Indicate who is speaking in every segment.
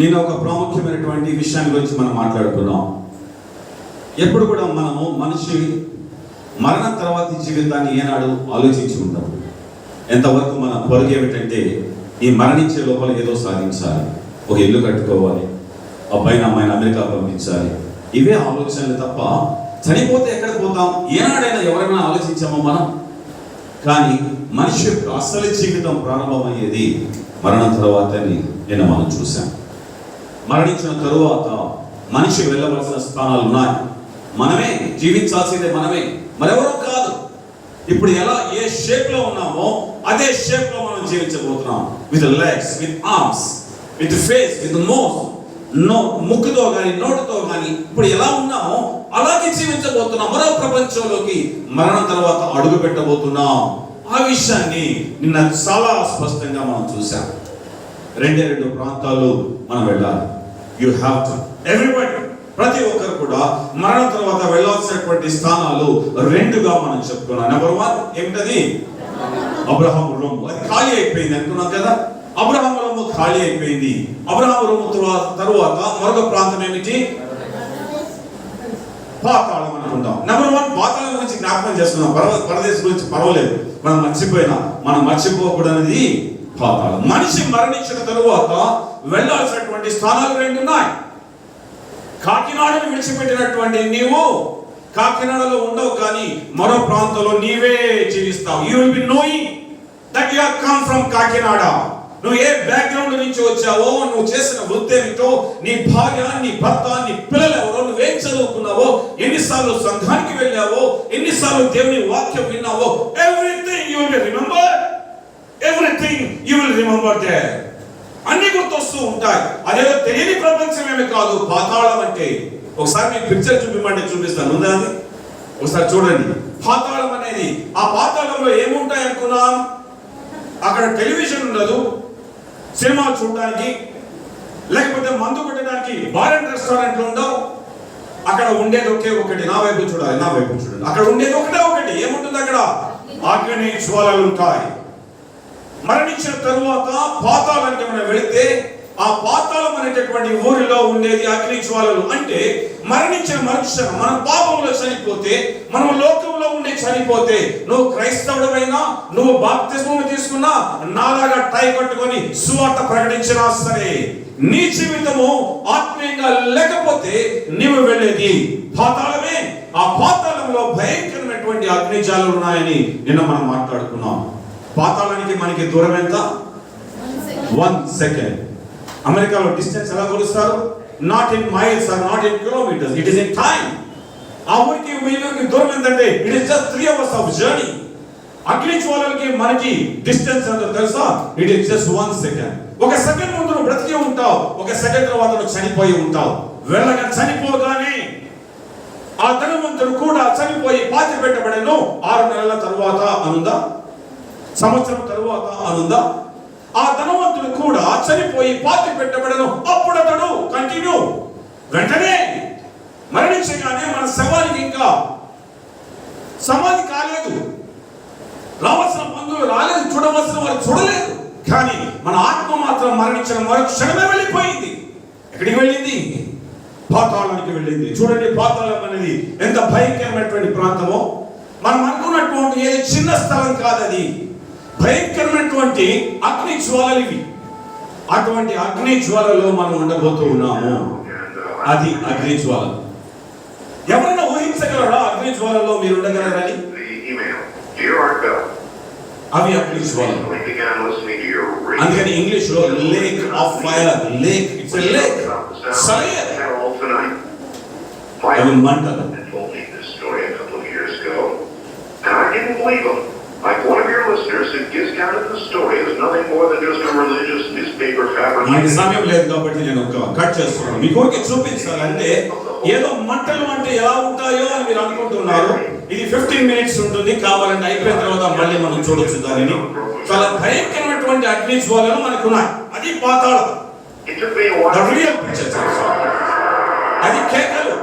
Speaker 1: నేను ఒక ప్రాముఖ్యమైనటువంటి విషయాన్ని గురించి మనం మాట్లాడుకున్నాం. ఎప్పుడు కూడా మనము మనిషి మరణం తర్వాత జీవితాన్ని ఏనాడు ఆలోచించి ఉంటాం. ఎంతవరకు మన పొరుగు ఏమిటంటే ఈ మరణించే లోపల ఏదో సాధించాలి, ఒక ఇల్లు కట్టుకోవాలి, అబ్బాయిని అమ్మాయిని అమెరికా పంపించాలి, ఇవే ఆలోచనలు తప్ప చనిపోతే ఎక్కడికి పోతాం ఏనాడైనా ఎవరైనా ఆలోచించామో మనం? కానీ మనిషి యొక్క అసలు జీవితం ప్రారంభమయ్యేది మరణం తర్వాతని నిన్న మనం చూసాం. మరణించిన తరువాత మనిషి వెళ్ళవలసిన స్థానాలు ఉన్నాయి. మనమే జీవించాల్సిందే, మనమే, మరెవరూ కాదు. ఇప్పుడు ఎలా ఏ షేప్ లో ఉన్నామో అదే షేప్ లో మనం జీవించబోతున్నాం. With legs, with arms, with face, with mouth, ముక్కుతో కానీ నోటుతో కానీ ఇప్పుడు ఎలా ఉన్నామో అలాగే జీవించబోతున్నాం. మరో ప్రపంచంలోకి మరణం తర్వాత అడుగు పెట్టబోతున్నాం. ఆ విషయాన్ని నిన్న చాలా స్పష్టంగా మనం చూసాం. రెండు ప్రాంతాలు మనం వెళ్ళాలి. యు హ్యావ్ టు ఎవ్రీబడి, ప్రతి ఒక్కరు కూడా మరణం తర్వాత వెళ్ళాల్సినటువంటి స్థానాలు రెండుగా మనం చెప్పుకున్నాం. నెంబర్ 1 ఏమిటది? అబ్రహాము రొమ్ము. అది ఖాళీ అయిపోయింది అనుకున్నాం కదా. అబ్రహాము రొమ్ము ఖాళీ అయిపోయింది. అబ్రహాము రొమ్ము తరువాత మరొక ప్రాంతం ఏమిటి? పాతాళం అనుకుంటాం. నెంబర్ 1 పాతాళం గురించి జ్ఞాపకం చేస్తున్నాం. పరదేశం గురించి పర్వాలేదు, మనం మర్చిపోకూడనిది పాతాళం. మనిషి మరణించిన తరువాత వెళ్ళాల్సినటువంటి స్థానాలు 2 ఉన్నాయి. కాకినాడను విడిచిపెట్టినటువంటి నీవు కాకినాడలో ఉండవు, కానీ మరో ప్రాంతంలో నీవే జీవిస్తావు. You will be knowing that you have come from Kakinada. నువ్వు ఏ బ్యాక్గ్రౌండ్ నుంచి వచ్చావో, నువ్వు చేసిన వృత్తి ఏమిటో, నీ భార్య, నీ భర్త, నీ పిల్లలు ఎవరో, నువ్వేం చదువుకున్నావో, ఎన్నిసార్లు సంఘానికి వెళ్ళావో, ఎన్నిసార్లు దేవుని వాక్యం విన్నావో, everything you will remember. Everything you will remember there. అన్ని గుర్తొస్తూ ఉంటాయి. అదేదో తెలియని ప్రపంచం ఏమి కాదు పాతాళం అంటే. ఒకసారి మీకు పిక్చర్ చూపిస్తాను, ఉందా అది? ఒకసారి చూడండి. పాతాళం అనేది, ఆ పాతాళంలో ఏముంటాయి అనుకున్నాం? అక్కడ టెలివిజన్ ఉండదు, సినిమాలు చూడడానికి, లేకపోతే మందు కొట్టడానికి బార్ అండ్ రెస్టారెంట్లు ఉండవు. అక్కడ ఉండేది ఒకే ఒకటి. నా వైపు చూడాలి, నా వైపు చూడండి. అక్కడ ఉండేది ఒకటి. ఏముంటుంది అక్కడ? అగ్ని జ్వాలలు ఉంటాయి. మరణించిన తరువాత పాతాళానికి మనం వెళితే, ఆ పాతాళం అనేటటువంటి ఊరిలో ఉండేది అగ్ని జ్వాలలు. అంటే మరణించిన మనుషులు, మన పాపంలో చనిపోతే, మనం లోకంలో ఉండి చనిపోతే, నువ్వు క్రైస్తవుడైనా, నువ్వు బాప్తిస్మం తీసుకున్నా, నాలాగా టై కట్టుకొని సువార్త ప్రకటించినా సరే, నీ జీవితము ఆత్మీయంగా లేకపోతే నీవు వెళ్ళేది పాతాళమే. ఆ పాతాళంలో భయంకరమైనటువంటి అగ్ని జ్వాలలు ఉన్నాయని నిన్న మనం మాట్లాడుకున్నాం. పాతాళానికి మనకి దూరం ఎంత? 1 సెకండ్. అమెరికాలో డిస్టెన్స్ ఎలా కొలుస్తారు? Not in miles or not in kilometres, it is in time. ఆ ఊరికి వీళ్ళకి దూరం ఎంతంటే it is just 3 hours of journey. అగ్ని జ్వాలలకి మనకి డిస్టెన్స్ ఎంతో తెలుసా? It is just 1 second. ఒక సెకండ్ ముందు నువ్వు బ్రతికి ఉంటావు, ఒక సెకండ్ తర్వాత నువ్వు చనిపోయి ఉంటావు. చనిపోగానే ఆ ధనవంతుడు కూడా చనిపోయి పాతి పెట్టబడను. 6 నెలల తరువాత అనుందా? సంవత్సరం తరువాత అనుందా? ఆ ధనవంతుడు కూడా చనిపోయి పాతి పెట్టబడను. అప్పుడు అతడు కంటిన్యూ వెంటనే మరణించగానే మన శవానికి ఇంకా సమాధి కాలేదు, రావాల్సిన బంధువులు రాలేదు, చూడవలసిన వారు చూడలేదు. కానీ మన ఆత్మ మాత్రం మరణించిన మరొక క్షణమే వెళ్ళిపోయింది. ఎక్కడికి వెళ్ళింది? పాతాళానికి వెళ్ళింది. చూడండి, పాతాళం అనేది ఎంత భయంకరమైనటువంటి ప్రాంతమో. మనం అనుకున్నటువంటి ఏది చిన్న స్థలం కాదు, అది భయంకరమైనటువంటి అగ్ని జ్వాలలు ఇవి. అటువంటి అగ్ని జ్వాలలో మనం ఉండబోతూ ఉన్నాము. అది అగ్ని జ్వాల. ఎవరైనా ఊహించగలరా అగ్ని జ్వాలలో మీరు ఉండగలరని? అవి అగ్ని జ్వాలలు. అందుకని ఇంగ్లీష్ లో lake of fire, lake, it's a lake, fire. అవి మంటలు.
Speaker 2: Like one of your listeners who discounted the story as nothing more than just a religious newspaper fabrication.
Speaker 1: ఈ సమయం లేదు కాబట్టి నేను కట్ చేస్తున్నాను. మీకు చూపించాలంటే ఏదో మంటలు అంటే ఎలా ఉంటాయో అని మీరు అనుకుంటున్నారు. ఇది 15 minutes ఉంటుంది. కావాలంటే అయిపోయిన తర్వాత మళ్ళీ మనం చూడొచ్చు దానిని. చాలా భయంకరమైనటువంటి అగ్ని జ్వాలలు మనకున్నాయి. అది పాతాళం. అది కేకలు.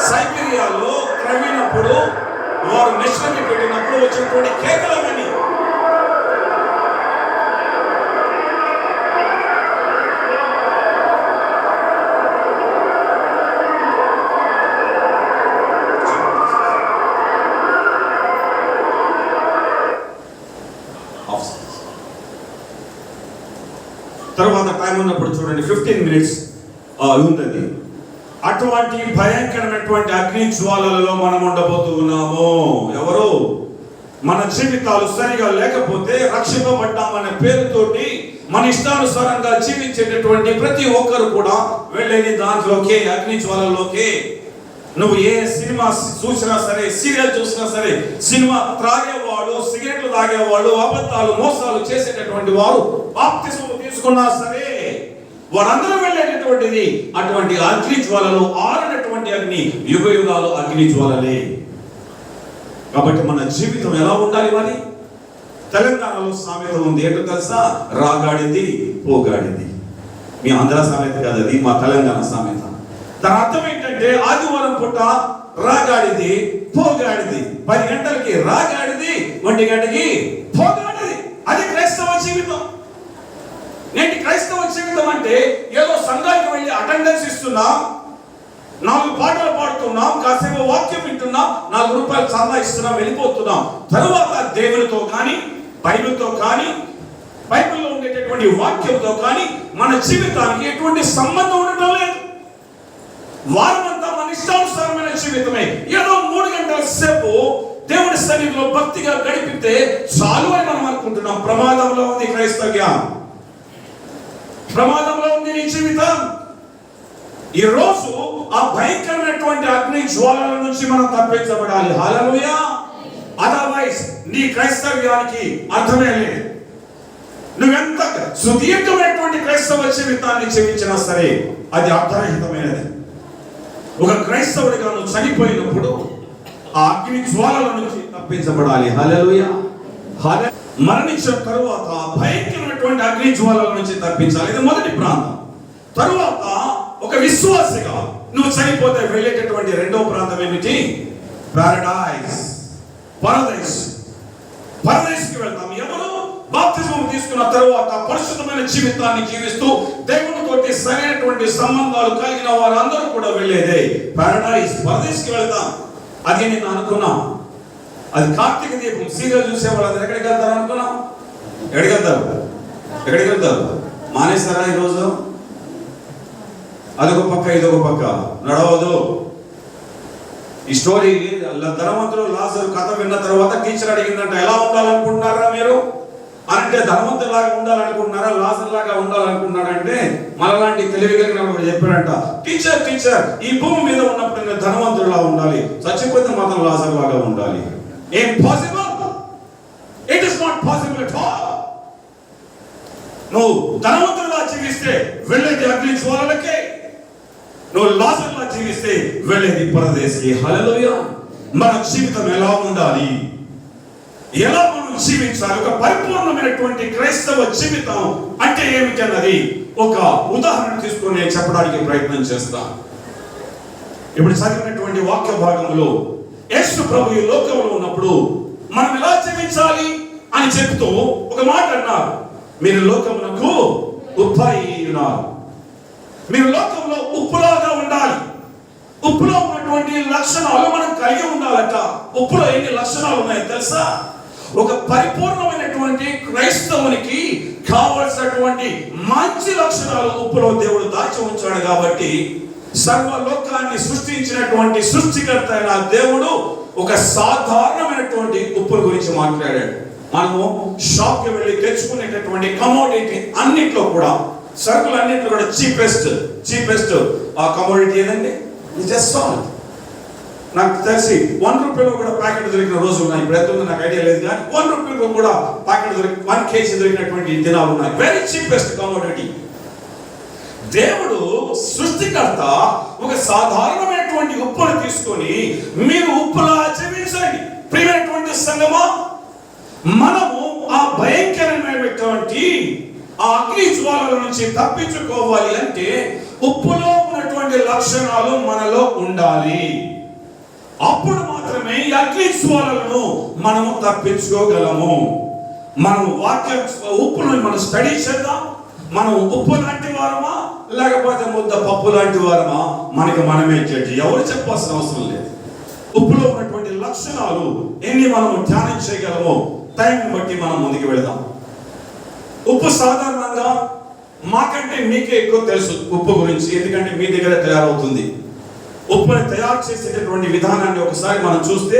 Speaker 1: సైబీరియాలో క్రమేణప్పుడు వారు మిషనరీ పెట్టినప్పుడు వచ్చినటువంటి కేకలవని తర్వాత టైం ఉన్నప్పుడు చూడండి 15 minutes ఉంది. అటువంటి భయంకరమైనటువంటి అగ్ని జ్వాలలలో మనం ఉండబోతూ ఉన్నాము. ఎవరు? మన జీవితాలు సరిగా లేకపోతే రక్షింపబడ్డామనే పేరుతోటి మన ఇష్టానుసారంగా జీవించేటటువంటి ప్రతి ఒక్కరు కూడా వెళ్ళేది దాంట్లోకే, అగ్ని జ్వాలలోకే. నువ్వు ఏ సినిమా చూసినా సరే, సీరియల్ చూసినా సరే, సినిమా త్రాగేవాడు, సిగరెట్లు తాగేవాడు, అబద్ధాలు మోసాలు చేసేటటువంటి వారు, బాప్తిస్మం తీసుకున్నా సరే, వారందరూ వెళ్ళేటటువంటిది అటువంటి అగ్ని జ్వాలలు, ఆరినటువంటి అగ్ని, యుగ యుగాలు అగ్ని జ్వాలలే. కాబట్టి మన జీవితం ఎలా ఉండాలి? మరి తెలంగాణలో సామెత ఉంది, ఏంటో తెలుసా? రాగాడిది పోగాడిది. మీ ఆంధ్ర సామెత కాదు అది, మా తెలంగాణ సామెత. దాని అర్థం ఏంటంటే ఆదివారం పూట రాగాడిది పోగాడిది, 10 గంటలకి రాగాడిది, 1 గంటకి పోగాడిది. అది క్రైస్తవ జీవితం. నేటి క్రైస్తవ జీవితం అంటే ఏదో సంఘానికి వెళ్ళి అటెండెన్స్ ఇస్తున్నాం, 4 పాటలు పాడుతున్నాం, కాసేపు వాక్యం వింటున్నాం, 4 రూపాయలు చందా ఇస్తున్నాం, వెళ్ళిపోతున్నాం. తరువాత దేవునితో కానీ, బైబిల్తో కానీ, బైబిల్లో ఉండేటటువంటి వాక్యంతో కానీ మన జీవితానికి ఎటువంటి సంబంధం ఉండటం లేదు. వారమంతా మన ఇష్టానుసారమైన జీవితమే. ఏదో 3 గంటల సేపు దేవుని సన్నిధిలో భక్తిగా గడిపితే చాలు అని మనం అనుకుంటున్నాం. ప్రమాదంలో ఉంది క్రైస్తవ్యం, ప్రమాదంలో ఉంది నీ జీవితం. ఈ రోజు ఆ భయంకరమైనటువంటి అగ్ని జ్వాలల నుంచి మనం తప్పించబడాలి. హల్లెలూయా. అదర్వైజ్ నీ క్రైస్తవ్యానికి అర్థమే లేదు. నువ్వెంత సుదీర్ఘమైనటువంటి క్రైస్తవ జీవితాన్ని జీవించినా సరే అది అర్థరహితమైనది. ఒక క్రైస్తవుడిగా నువ్వు చనిపోయినప్పుడు ఆ అగ్ని జ్వాలల నుంచి తప్పించబడాలి. హల్లెలూయా. మరణించిన తరువాత భయంకరమైనటువంటి అగ్ని జ్వాలల నుంచి తప్పించాలి. ఇది మొదటి ప్రాంతం. తరువాత ఒక విశ్వాసిగా నువ్వు చనిపోతే వెళ్ళేటటువంటి రెండో ప్రాంతం ఏమిటి? పారడైజ్, పరదేశ్. పరదేశ్కి వెళ్తాం. ఎవరు? బాప్తిజం తీసుకున్న తరువాత పరిశుద్ధమైన జీవితాన్ని జీవిస్తూ దేవునితోటి సరైనటువంటి సంబంధాలు కలిగిన వారందరూ కూడా వెళ్ళేదే పారడైజ్, పరదేశ్కి వెళ్తాం. అది నేను అనుకున్నా. అది కార్తీక దీపం సీరియల్ చూసే వాళ్ళు ఎక్కడికి వెళ్తారు అనుకున్నాం? ఎక్కడికి వెళ్తారు? మానేస్తారా ఈరోజు? అదొక పక్క, ఇదొక పక్క నడవదు. ఈ స్టోరీ ధనవంతుడు లాజరు కథ విన్న తర్వాత టీచర్ అడిగిందంట, ఎలా ఉండాలనుకుంటున్నారా మీరు అంటే, ధనవంతుడు లాగా ఉండాలనుకుంటున్నారా, లాజర్ లాగా ఉండాలనుకుంటున్నారంటే, మనలాంటి తెలివి కలిగిన వాడు చెప్పాడంట, టీచర్ ఈ భూమి మీద ఉన్నప్పుడు నేను ధనవంతుడులా ఉండాలి, చచ్చిపోతే మాత్రం లాజర్ లాగా ఉండాలి. ఏం possible? It is not possible at all. నువ్వు ధనవంతుడులా జీవిస్తే వెళ్ళేది అగ్ని జ్వాలలకే, నువ్వు లాజర్లా జీవిస్తే వెళ్ళేది పరదేశికి. హల్లెలూయా. మన జీవితం ఎలా ఉండాలి, ఎలా మనం జీవించాలి? ఒక పరిపూర్ణమైనటువంటి క్రైస్తవ జీవితం అంటే ఏమిటి అన్నది ఒక ఉదాహరణ తీసుకొని నేను చెప్పడానికి ప్రయత్నం చేస్తాను. ఇప్పుడు చదివినటువంటి వాక్య భాగంలో యేసు ప్రభు ఈ లోకంలో ఉన్నప్పుడు మనం ఎలా జీవించాలి అని చెప్తూ ఒక మాట అన్నారు, మీరు లోకమునకు ఉప్పై ఉన్నారు. మీరు లోకంలో ఉప్పులాగా ఉండాలి. ఉప్పులో ఉన్నటువంటి లక్షణాలు మనం కలిగి ఉండాలట. ఉప్పులో ఎన్ని లక్షణాలు ఉన్నాయో తెలుసా? ఒక పరిపూర్ణమైనటువంటి క్రైస్తవునికి కావలసినటువంటి మంచి లక్షణాలు ఉప్పులో దేవుడు దాచి ఉంచాడు. కాబట్టి సర్వలోకాన్ని సృష్టించినటువంటి సృష్టికర్త అయిన దేవుడు ఒక సాధారణమైనటువంటి ఉప్పుల గురించి మాట్లాడాడు. మనము షాప్కి వెళ్ళి తెచ్చుకునేటటువంటి కమోడిటీ అన్నిట్లో కూడా, సరుకులు అన్నింటిలో కూడా చీపెస్ట్ ఆ కమోడిటీ ఏదండి? Just salt. నాకు తెలిసి 1 రూపీలో కూడా ప్యాకెట్ దొరికిన రోజులు ఉన్నాయి. ఇప్పుడు ఎంత ఉందో నాకు ఐడియా లేదు, కానీ 1 రూపీలో కూడా ప్యాకెట్ 1 kg దొరికినటువంటి దినాలు ఉన్నాయి. Very cheapest commodity. దేవుడు సృష్టికర్త ఒక సాధారణమైనటువంటి ఉప్పును తీసుకొని మీరు ఉప్పులా జీవించండి. ప్రియమైనటువంటి సంగమా, మనము ఆ భయంకరమైనటువంటి ఆ అగ్ని జ్వాలల నుంచి తప్పించుకోవాలి అంటే ఉప్పులో ఉన్నటువంటి లక్షణాలు మనలో ఉండాలి. అప్పుడు మాత్రమే ఈ అగ్ని జ్వాలలను మనము తప్పించుకోగలము. మనం వాక్యం ఉప్పును మనం స్టడీ చేద్దాం. మనం ఉప్పు లాంటి వారమా లేకపోతే ముద్ద పప్పు లాంటి వారమా మనకి మనమే జడ్జి. ఎవరు చెప్పాల్సిన అవసరం లేదు. ఉప్పులో ఉన్నటువంటి లక్షణాలు ఎన్ని మనం ధ్యానం చేయగలమో టైం బట్టి మనం ముందుకు వెళదాం. ఉప్పు సాధారణంగా మాకంటే మీకే ఎక్కువ తెలుసు ఉప్పు గురించి, ఎందుకంటే మీ దగ్గర తయారవుతుంది. ఉప్పుని తయారు చేసేటటువంటి విధానాన్ని ఒకసారి మనం చూస్తే,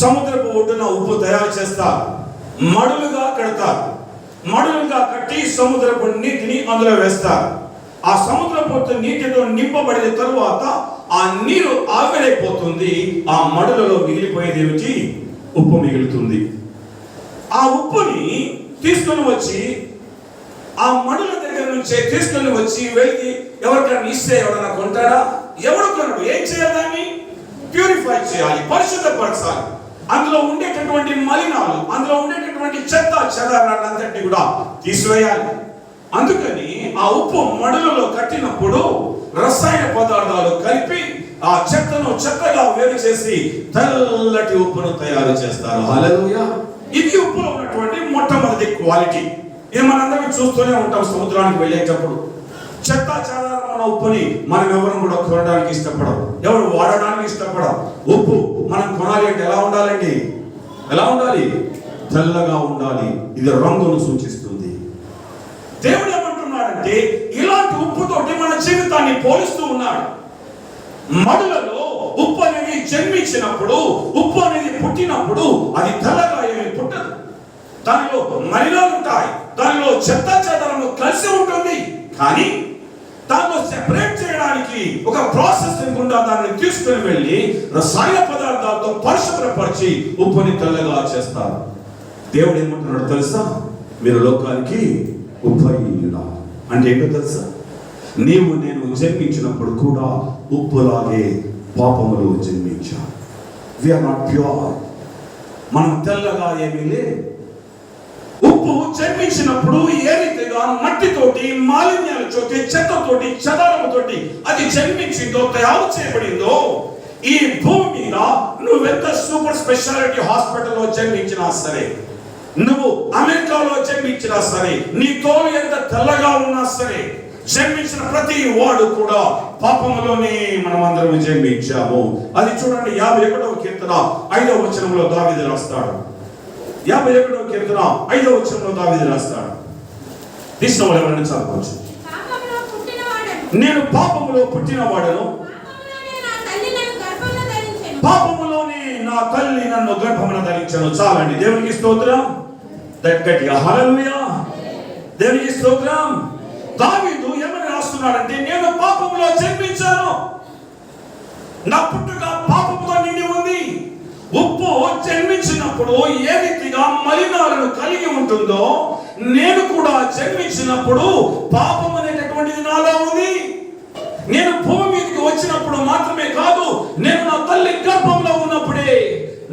Speaker 1: సముద్రపు ఒడ్డున ఉప్పు తయారు చేస్తారు, మడులుగా కడతారు, మడులుగా కట్టి సముద్రపు నీటిని అందులో వేస్తారు. ఆ సముద్రపు నీటితో నింపబడిన తరువాత ఆ నీరు ఆవిరైపోతుంది. ఆ మడులలో మిగిలిపోయేది ఏమిటి? ఉప్పు మిగులుతుంది. ఆ ఉప్పుని తీసుకొని వచ్చి ఆ మడుల దగ్గర నుంచే తీసుకొని వచ్చి వెళ్ళి ఎవరికైనా ఇస్తే ఎవరైనా కొంటాడా? ఎవడు కొనడు. ఏం చేయాలి? దాన్ని ప్యూరిఫై చేయాలి, పరిశుద్ధపరచాలి. అందులో ఉండేటటువంటి మలినాలు, అందులో ఉండేటటువంటి చెత్త చెదారాన్నంతటి కూడా తీసివేయాలి. అందుకని ఆ ఉప్పు మడులలో కట్టినప్పుడు రసాయన పదార్థాలు కలిపి ఆ చెత్తను చెత్తగా వేరు చేసి తెల్లటి ఉప్పును తయారు చేస్తారు. హల్లెలూయా. ఇది ఉప్పులో ఉన్నటువంటి మొట్టమొదటి క్వాలిటీ. ఇది మనందరం చూస్తూనే ఉంటాం. సముద్రానికి వెళ్ళేటప్పుడు చెత్త చెదారమైన ఉప్పుని మనం ఎవరు కూడా కొనడానికి ఇష్టపడం, ఎవరు వాడడానికి ఇష్టపడం. ఉప్పు మనం కొనాలి అంటే ఎలా ఉండాలండి? ఎలా ఉండాలి? తెల్లగా ఉండాలి. ఇది రంగును సూచిస్తుంది. దేవుడు ఏమంటున్నాడంటే, ఇలాంటి ఉప్పుతోటి మన జీవితాన్ని పోలిస్తూ ఉన్నాడు. మడులలో ఉప్పు అనేది జన్మించినప్పుడు, ఉప్పు అనేది పుట్టినప్పుడు అది తెల్లగా ఏమి పుట్టదు. దానిలో మలినాలు ఉంటాయి, దానిలో చెత్త చెదారము కలిసి ఉంటుంది. కానీ దానిలో సెపరేట్ చేయడానికి ఒక ప్రాసెస్ గుండా దాన్ని తీసుకుని వెళ్ళి రసాయన పదార్థాలతో పరిశుభ్రపరిచి ఉప్పుని తెల్లగా చేస్తారు. దేవుడు ఏమంటున్నాడు తెలుసా? మీరు లోకానికి ఉప్పు అంటే ఏంటో తెలుసా? నీవు నేను జన్మించినప్పుడు కూడా ఉప్పులాగే పాపములు జన్మించాం. We are not pure. మనం తెల్లగా ఏమీ లేదు. ఉప్పు జన్మించినప్పుడు ఏ రీతిగా మట్టితోటి, మాలిన్యాలతోటి, చెత్తతోటి, చెదారముతోటి అది జన్మించిందో, తయారు చేయబడిందో, ఈ భూమి మీద నువ్వెంత సూపర్ స్పెషాలిటీ హాస్పిటల్లో జన్మించినా సరే, నువ్వు అమెరికాలో జన్మించినా సరే, నీ తోలు ఎంత తెల్లగా ఉన్నా సరే, జన్మించిన ప్రతి వాడు కూడా పాపములోనే మనం అందరం జన్మించాము. అది చూడండి, 51వ కీర్తన 5వ వచనంలో దావీదు రాస్తాడు. 51వ కీర్తన 5వ వచనంలో దావీదు రాస్తాడు. తీసిన వాళ్ళు ఎవరైనా చదవచ్చు. నేను పాపములో పుట్టిన వాడను, పాపములోనే నా తల్లి నన్ను గర్భమున ధరించెను. చాలండి. దేవునికి స్తోత్రం. గట్టిగా హల్లెలూయా. దేవునికి స్తోత్రం. దావీదు ఏమని రాస్తున్నాడంటే, నేను పాపములో జన్మించాను, నా పుట్టుక పాపముతో నిండి ఉంది. ఉప్పు జన్మించినప్పుడు ఏ రీతిగా మలినాలను కలిగి ఉంటుందో, నేను కూడా జన్మించినప్పుడు పాపం అనేటటువంటిది నాలో ఉంది. నేను భూమి మీదకి వచ్చినప్పుడు మాత్రమే కాదు, నేను నా తల్లి గర్భంలో ఉన్నప్పుడే,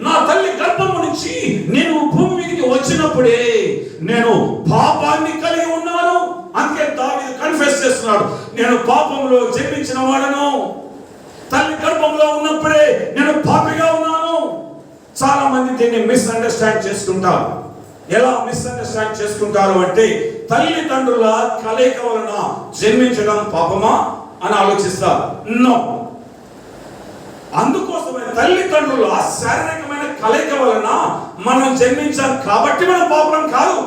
Speaker 1: నా తల్లి గర్భము నుంచి నేను భూమి మీదకి వచ్చినప్పుడే నేను పాపాన్ని కలిగి ఉన్నాను. అందుకే దావీదు కన్ఫెస్ చేస్తున్నాడు, నేను పాపంలో జన్మించిన వాడను, తల్లి గర్భంలో ఉన్నప్పుడే నేను పాపిగా ఉన్నాను. చాలా మంది దీన్ని మిస్అండర్స్టాండ్ చేసుకుంటారు. ఎలా మిస్అండర్స్టాండ్ చేసుకుంటారు అంటే, తల్లిదండ్రుల కలయిక వలన జన్మించడం పాపమా అని ఆలోచిస్తారు. నో. అందుకోసమే తల్లిదండ్రుల శారీరకమైన కలయిక వలన మనం జన్మించాం కాబట్టి మనం పాపం కాదు.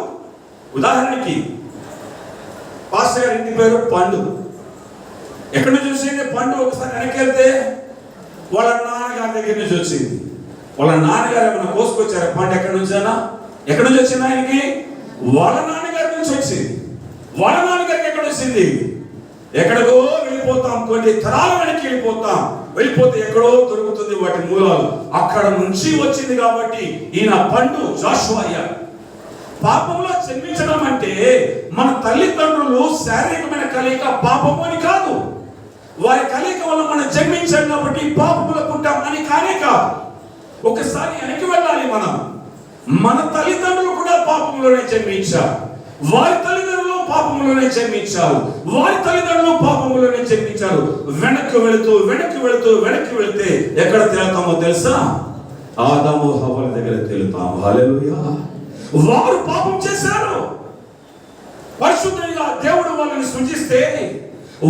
Speaker 1: ఉదాహరణకి పాస్టర్ గారి ఇంటి పేరు పండు. ఎక్కడి నుంచి వచ్చింది పండు? ఒకసారి వెనక్కి వెళ్తే వాళ్ళ నాన్నగారి దగ్గర నుంచి వచ్చింది. వాళ్ళ నాన్నగారు ఏమైనా కోసుకొచ్చారు పండు? ఎక్కడి నుంచైనా? ఎక్కడి నుంచి వచ్చింది ఆయనకి? వాళ్ళ నాన్నగారి నుంచి వచ్చింది. వాళ్ళ నాన్నగారికి ఎక్కడ వచ్చింది? ఎక్కడికో వెళ్ళిపోతాం, కొన్ని తరాల వెనక్కి వెళ్ళిపోతే ఎక్కడో దొరుకుతుంది వాటి మూలాలు. అక్కడ నుంచి వచ్చింది కాబట్టి ఈయన పండు జాషువా అయ్యాడు. పాపంలో జన్మించడం అంటే మన తల్లిదండ్రులు శారీరకమైన కలయిక పాపము అని కాదు. వారి కలయిక వల్ల మనం జన్మించాం కాబట్టి పాపములో పుట్టాం అని కానే కాదు. ఒకసారి వెనక్కి వెళ్ళాలి. మన తల్లిదండ్రులు కూడా పాపంలోనే జన్మించారు, వారి తల్లిదండ్రులు పాపంలోనే జన్మించారు, వారి తల్లిదండ్రులు పాపంలోనే జన్మించారు. వెనక్కి వెళితే ఎక్కడ తేలుతామో తెలుసా? ఆదాము హవ్వల దగ్గర తేలుతాము. హల్లెలూయా. వారు పాపం చేశారు. పరిశుద్ధంగా దేవుడు వాళ్ళని సృజిస్తే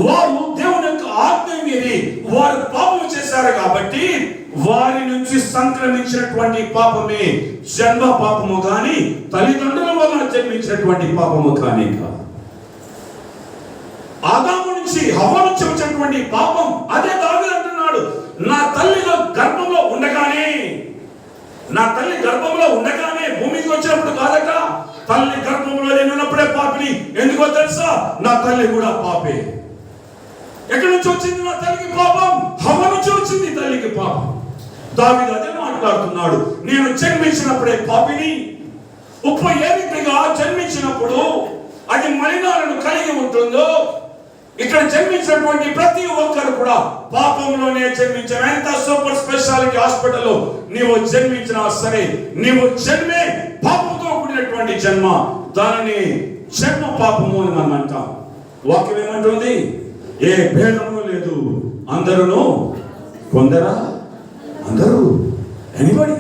Speaker 1: వారు దేవుని యొక్క ఆజ్ఞ మీరి వారు పాపం చేశారు కాబట్టి వారి నుంచి సంక్రమించినటువంటి పాపమే జన్మ పాపము కానీ తల్లిదండ్రుల వలన జన్మించినటువంటి పాపము కానీ కాదు. నుంచి హవ్వ నుంచి వచ్చినటువంటి పాపం. అదే దావీదు అంటున్నాడు, నా తల్లి గర్భంలో ఉండగానే, నా తల్లి గర్భంలో ఉండగానే, భూమికి వచ్చినప్పుడు కాదట, తల్లి గర్భంలో నేను ఉన్నప్పుడే పాపిని. ఎందుకో తెలుసా? నా తల్లి కూడా పాపే. ఎక్కడి నుంచి వచ్చింది నా తల్లికి పాపం? హవ్వ నుంచి వచ్చింది తల్లికి పాపం. దావీదు అదే మాట్లాడుతున్నాడు, నేను జన్మించినప్పుడే పాపిని. ఉప్పు ఏ రీతిగా జన్మించినప్పుడు అది మలినాలను కలిగి ఉంటుందో, ఇక్కడ జన్మించినటువంటి ప్రతి ఒక్కరు కూడా పాపంలోనే జన్మించారు. ఎంత సూపర్ స్పెషాలిటీ హాస్పిటల్లో నీవు జన్మించినా సరే, నీవు జన్మే పాపంతో కూడినటువంటి జన్మ. దానిని జన్మ పాపము అని మనం అంటాం. వాక్యం ఏమంటుంది? ఏ భేదము లేదు, అందరూ కొందరా, అందరూ, ఎనిబడి,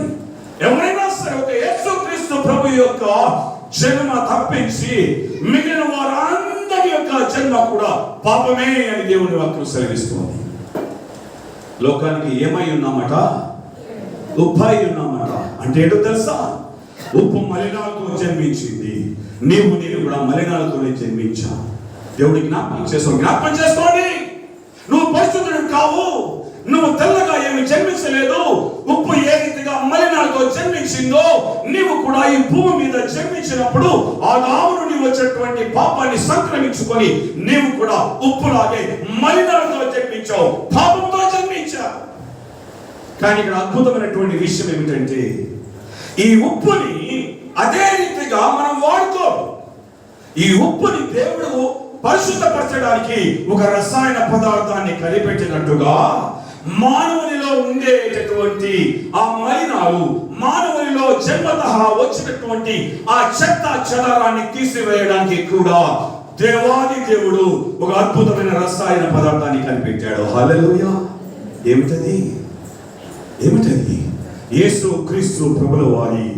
Speaker 1: ఎవరైనా సరే ఒక యేసుక్రీస్తు ప్రభు యొక్క జన్మ తప్పించి మిగిలిన వారందరి యొక్క జన్మ కూడా పాపమే అని దేవుని వాక్యం సెలవిస్తుంది. లోకానికి ఏమై ఉన్నామట? ఉప్పై ఉన్నామట. అంటే ఏంటో తెలుసా? ఉప్పు మలినాలతో జన్మించింది. నేను కూడా మలినాలతోనే జన్మించా. దేవుడికి జ్ఞాపకం చేసుకోండి. నువ్వు పరిశుద్ధుడు కావు, నువ్వు తెల్లగా ఏమి జన్మించలేదు. ఉప్పు ఏ రీతిగా మలినాలతో జన్మించిందో, నీవు కూడా ఈ భూమి మీద జన్మించినప్పుడు ఆదాము నుండి వచ్చేటువంటి పాపాన్ని సంక్రమించుకొని నీవు కూడా ఉప్పులాగే మలినాలతో జన్మించావు, పాపంతో జన్మించావు. కానీ ఇక్కడ అద్భుతమైనటువంటి విషయం ఏమిటంటే, ఈ ఉప్పుని అదే రీతిగా మనం వాడుకోం. ఈ ఉప్పుని దేవుడు పరిశుద్ధపరచడానికి ఒక రసాయన పదార్థాన్ని కలిపెట్టినట్టుగా మానవునిలో ఉండేటటువంటి ఆ మలినాలు, మానవునిలో జన్మతః వచ్చినటువంటి ఆ చెత్త చెదారాన్ని తీసివేయడానికి కూడా దేవాది దేవుడు ఒక అద్భుతమైన రసాయన పదార్థాన్ని కనిపెట్టాడు. హల్లెలూయా! ఏమిటది? ఏమిటది? యేసు క్రీస్తు ప్రభుల వారి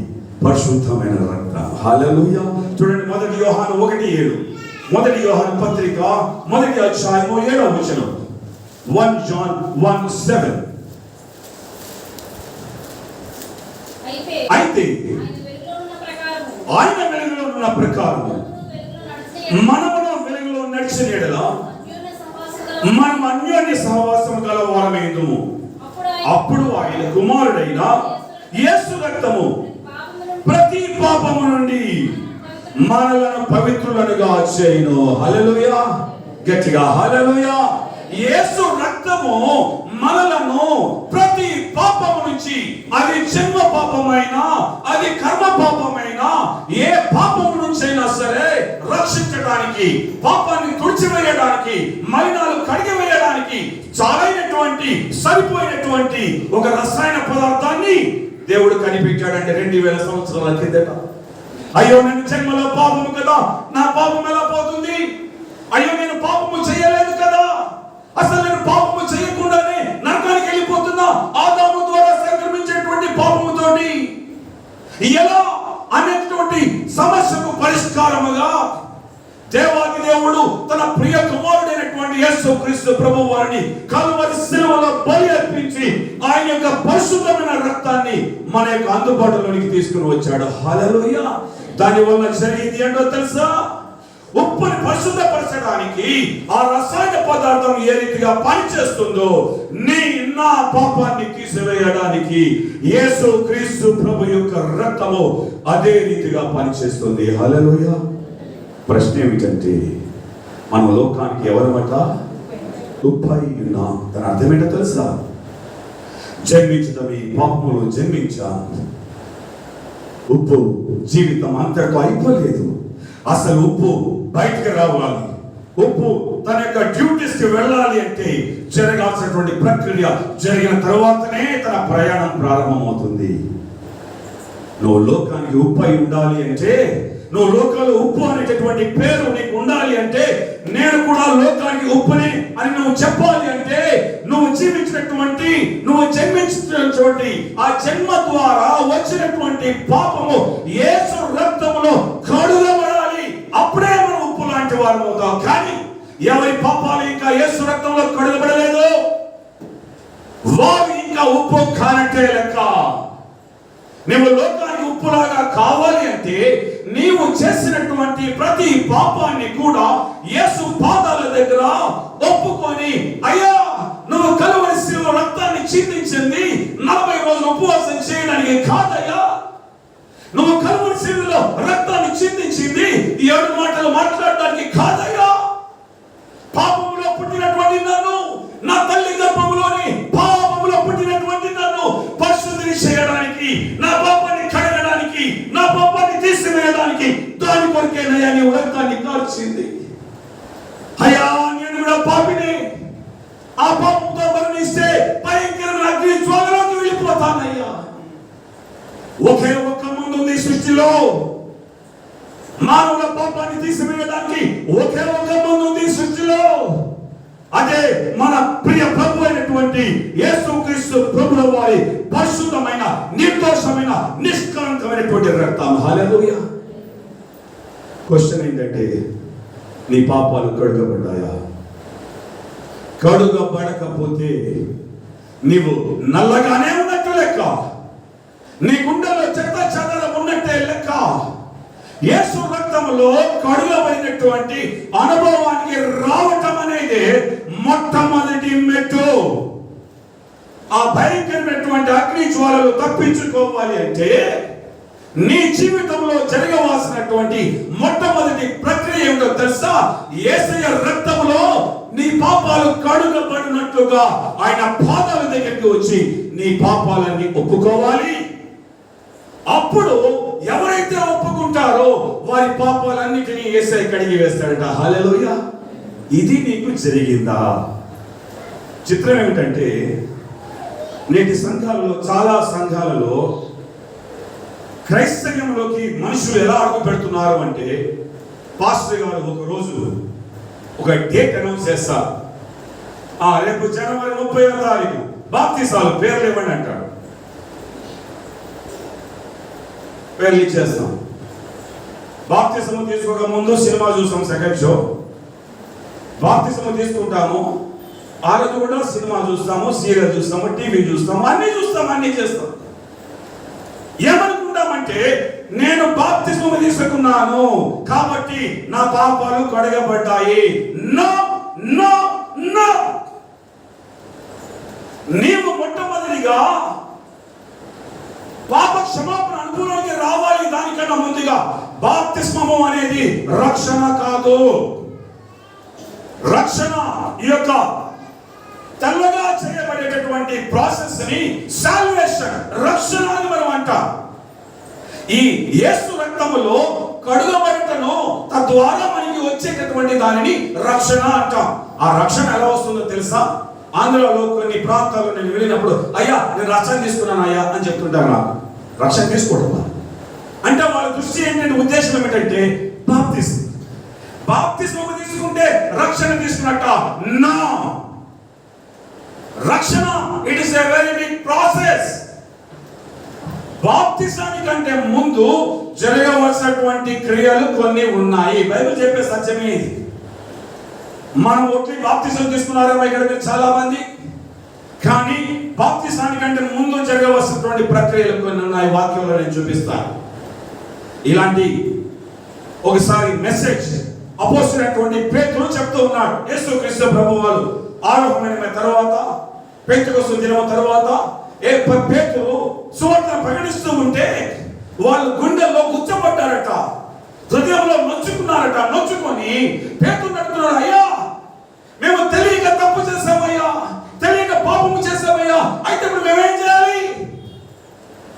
Speaker 1: పరిశుద్ధమైన రక్తం. హల్లెలూయా! చూడండి, 1 యోహాను 1:7, 1 యోహాను పత్రిక 1వ అధ్యాయము 7వ వచనం. 1 John 1:7. అయితే ఆయన వెలుగులో ఉన్న ప్రకారం మనమును వెలుగులో నడిచిన యెడల మనం అన్యోన్య సహవాసము గల వారమేందుము. అప్పుడు ఆయన కుమారుడైన యేసు రక్తము ప్రతి పాపము నుండి మనలను పవిత్రులనుగా చేయును. హల్లెలూయా! గట్టిగా హల్లెలూయా! యేసు రక్తము మనలను ప్రతి పాపము నుంచి, అది జన్మ పాపమైనా, అది కర్మ పాపమైనా, ఏ పాపము నుంచి అయినా సరే రక్షించడానికి, పాపాన్ని తుడిచివేయడానికి, మలినాలు కడిగివేయడానికి చాలైనటువంటి, సరిపోయినటువంటి ఒక రసాయన పదార్థాన్ని దేవుడు కనిపెట్టాడంటే 2000 సంవత్సరాల కిందట. అయ్యో, నేను జన్మలో పాపము కదా, నా పాపం ఎలా పోతుంది? అయ్యో, నేను పాపము చేయలేదు కదా, అసలు నేను పాపము చేయకుండానే నరకానికి వెళ్ళిపోతున్నా ఆదాము ద్వారా సంక్రమించేటువంటి పాపముతోటి ఎలా అనేటువంటి సమస్యకు పరిష్కారముగా దేవాది దేవుడు తన ప్రియ కుమారుడైనటువంటి యేసుక్రీస్తు ప్రభు వారిని కల్వరి శిలువలో బలి అర్పించి ఆయన యొక్క పరిశుద్ధమైన రక్తాన్ని మన యొక్క అందుబాటులోనికి తీసుకుని వచ్చాడు. హల్లెలూయా! దాని వల్ల జరిగింది ఏంటో తెలుసా? ఉప్పుని పరిశుద్ధపరచడానికి ఆ రసాయన పదార్థం ఏ రీతిగా పనిచేస్తుందో, నా పాపాన్ని తీసివేయడానికి యేసు క్రీస్తు ప్రభు యొక్క రక్తము అదే రీతిగా పనిచేస్తుంది. హల్లెలూయా! ప్రశ్న ఏమిటంటే, మన లోకానికి ఎవరమట? ఉప్పై ఉన్నాం. దాని అర్థం ఏంటో తెలుసా? జన్మించడమే పాపములో జన్మించా. ఉప్పు జీవితం అంతటితో అయిపోలేదు. అసలు ఉప్పు బయటికి రావాలి. ఉప్పు తన యొక్క డ్యూటీస్ కి వెళ్ళాలి అంటే జరగాల్సినటువంటి ప్రక్రియ జరిగిన తర్వాతనే తన ప్రయాణం ప్రారంభమవుతుంది. నువ్వు లోకానికి ఉప్పు అయి ఉండాలి అంటే, నువ్వు లోకంలో ఉప్పు అనేటటువంటి పేరు నీకు ఉండాలి అంటే, నేను కూడా లోకానికి ఉప్పుని అని నువ్వు చెప్పాలి అంటే, నువ్వు జీవించినటువంటి, నువ్వు జన్మించినటువంటి ఆ జన్మ ద్వారా వచ్చినటువంటి పాపము యేసు రక్తములో కడుగబడాలి. అప్పుడే మనం ఉప్పు లాంటి వారు అవుతాం. కానీ ఎవరి పాపాలు ఇంకా యేసు రక్తంలో కడుగబడలేదు, వారు ఇంకా ఉప్పు కానట్టే లెక్క. నువ్వు లోకానికి ఉప్పు ఉప్పులాగా కావాలి అంటే నీవు చేసినటువంటి ప్రతి పాపాన్ని కూడా యేసు పాదాల దగ్గర ఒప్పుకొని, అయ్యా నువ్వు కలువరి శిలువ రక్తాన్ని చిందించింది 40 రోజులు ఉపవాసం చేయడానికి కాదయ్యా, నువ్వు కలువరి శిలువలో రక్తాన్ని చిందించింది 7 మాటలు మాట్లాడడానికి కాదయ్యా, పాపములో పుట్టినటువంటి నన్ను, నా తల్లి గర్భములోని పాపములో పుట్టినటువంటి నన్ను పరిశుద్ధిని చేయడానికి, నా పాపాన్ని కడగడానికి, నా పాపాన్ని తీసివేయడానికి, దాని కొరకేనయ్యా నీ రక్తాన్ని కార్చింది. అయ్యా నేను కూడా పాపిని, ఆ పాపంతో మరణిస్తే భయంకరమైన అగ్ని జ్వాలలోకి వెళ్ళిపోతానయ్యా. ఒకే ఒక్క ముందు ఉంది సృష్టిలో, మానవుల పాపాన్ని తీసివేయడానికి ఒకే ఒక ముందు ఉంది సృష్టిలో, అదే మన ప్రియ ప్రభు అయినటువంటి యేసుక్రీస్తు ప్రభుల వారి పరిశుద్ధమైన, నిర్దోషమైన, నిష్కలంకమైనటువంటి రక్తం. హల్లెలూయా. క్వశ్చన్ ఏంటంటే, నీ పాపాలు కడుగబడ్డాయా? కడుగబడకపోతే నీవు నల్లగానే ఉన్నట్టు లెక్క, నీ గుండెలో చెత్త చెదరం ఉన్నట్టే లెక్క. యేసు రక్తంలో కడుగబడినటువంటి అనుభవానికి రావటం అనేది మొట్టమొదటి మెట్టు. ఆ భయంకరమైనటువంటి అగ్ని జ్వాలలు తప్పించుకోవాలి అంటే నీ జీవితంలో జరగవలసినటువంటి మొట్టమొదటి ప్రక్రియ ఏమిటో తెలుసా? యేసయ్య రక్తంలో నీ పాపాలు కడుగబడినట్లుగా ఆయన పాదాల దగ్గరికి వచ్చి నీ పాపాలన్నీ ఒప్పుకోవాలి. అప్పుడు ఎవరైతే ఒప్పుకుంటారో వారి పాపాలన్నిటినీ యేసయ్య కడిగి వేస్తాడట. హల్లెలూయా. ఇది నీకు జరిగిందా? చిత్రం ఏమిటంటే, నేటి సంఘాలలో, చాలా సంఘాలలో క్రైస్తవ్యంలోకి మనుషులు ఎలా అడుగు పెడుతున్నారు అంటే, పాస్టర్ గారు ఒక రోజు ఒక డేట్ అనౌన్స్ చేస్తారు. రేపు జనవరి 30వ తారీఖు బాప్తిసాలు, పేర్లు ఇవ్వండి అంటాడు. పేర్లు ఇచ్చేస్తాం. బాప్తిసము తీసుకోక ముందు సినిమా చూస్తాం, సెకండ్ షో. బాప్తిసము తీసుకుంటాము, ఆ రోజు కూడా సినిమా చూస్తాము, సీరియల్ చూస్తాము, టీవీ చూస్తాము, అన్ని చేస్తాం. ఏమనుకుంటామంటే, నేను బాప్తిస్మము తీసుకున్నాను కాబట్టి నా పాపాలు కడగబడ్డాయి. No no no. నీవు మొట్టమొదటిగా పాప క్షమాపణ అనుభవంలోకి రావాలి. దానికన్నా ముందుగా బాప్తిస్మము అనేది రక్షణ కాదు. రక్షణ ఈ యొక్క తెల్లగా చేయబడేటటువంటి ప్రాసెస్ ని సాల్వేషన్, రక్షణ అని మనం అంటాం. ఈ యేసు రక్తములో కడుగబడటను, తద్వారా మనకి వచ్చేటటువంటి దానిని రక్షణ అంటాం. ఆ రక్షణ ఎలా వస్తుందో తెలుసా? ఆంధ్రలో కొన్ని ప్రాంతాల్లో నేను వెళ్ళినప్పుడు, అయ్యా నేను రక్షణ తీసుకున్నాను అయ్యా అని చెప్తుంటారు. నాకు రక్షణ తీసుకోవడం అంటే వాళ్ళ దృష్టి ఏంటంటే, ఉద్దేశం ఏమిటంటే బాప్తిస్మం తీసుకుంటే రక్షణ తీసుకున్నట్ట. నో. రక్షణ it is a very big process. బాప్తిసానికంటే ముందు జరగవలసినటువంటి క్రియలు కొన్ని ఉన్నాయి. బైబిల్ చెప్పే సత్యమే ఇది. మనం ఒట్టి బాప్తిసం తీసుకున్నారేమో ఇక్కడ చాలా మంది, కానీ బాప్తిసానికంటే ముందు జరగవలసినటువంటి ప్రక్రియలు కొన్ని ఉన్నాయి. వాక్యంలో నేను చూపిస్తాను. ఇలాంటి ఒకసారి మెసేజ్ అపోస్తలుడైనటువంటి పేతురు చెప్తూ ఉన్నాడు. యేసుక్రీస్తు ప్రభువారు ఆరోహణమైన తర్వాత, పెంతెకొస్తు దినం తర్వాత పేతురు సువార్తను ప్రకటిస్తూ ఉంటే వాళ్ళు గుండెల్లో గుచ్చబడ్డారట, హృదయంలో నొచ్చుకున్నారట. నొచ్చుకొని పేతురు అడుగుతున్నాడు, అయ్యా మేము తెలియక తప్పు చేసామయ్యా, తెలియక పాపము చేసామయ్యా, అయితే ఇప్పుడు మేమేం చేయాలి?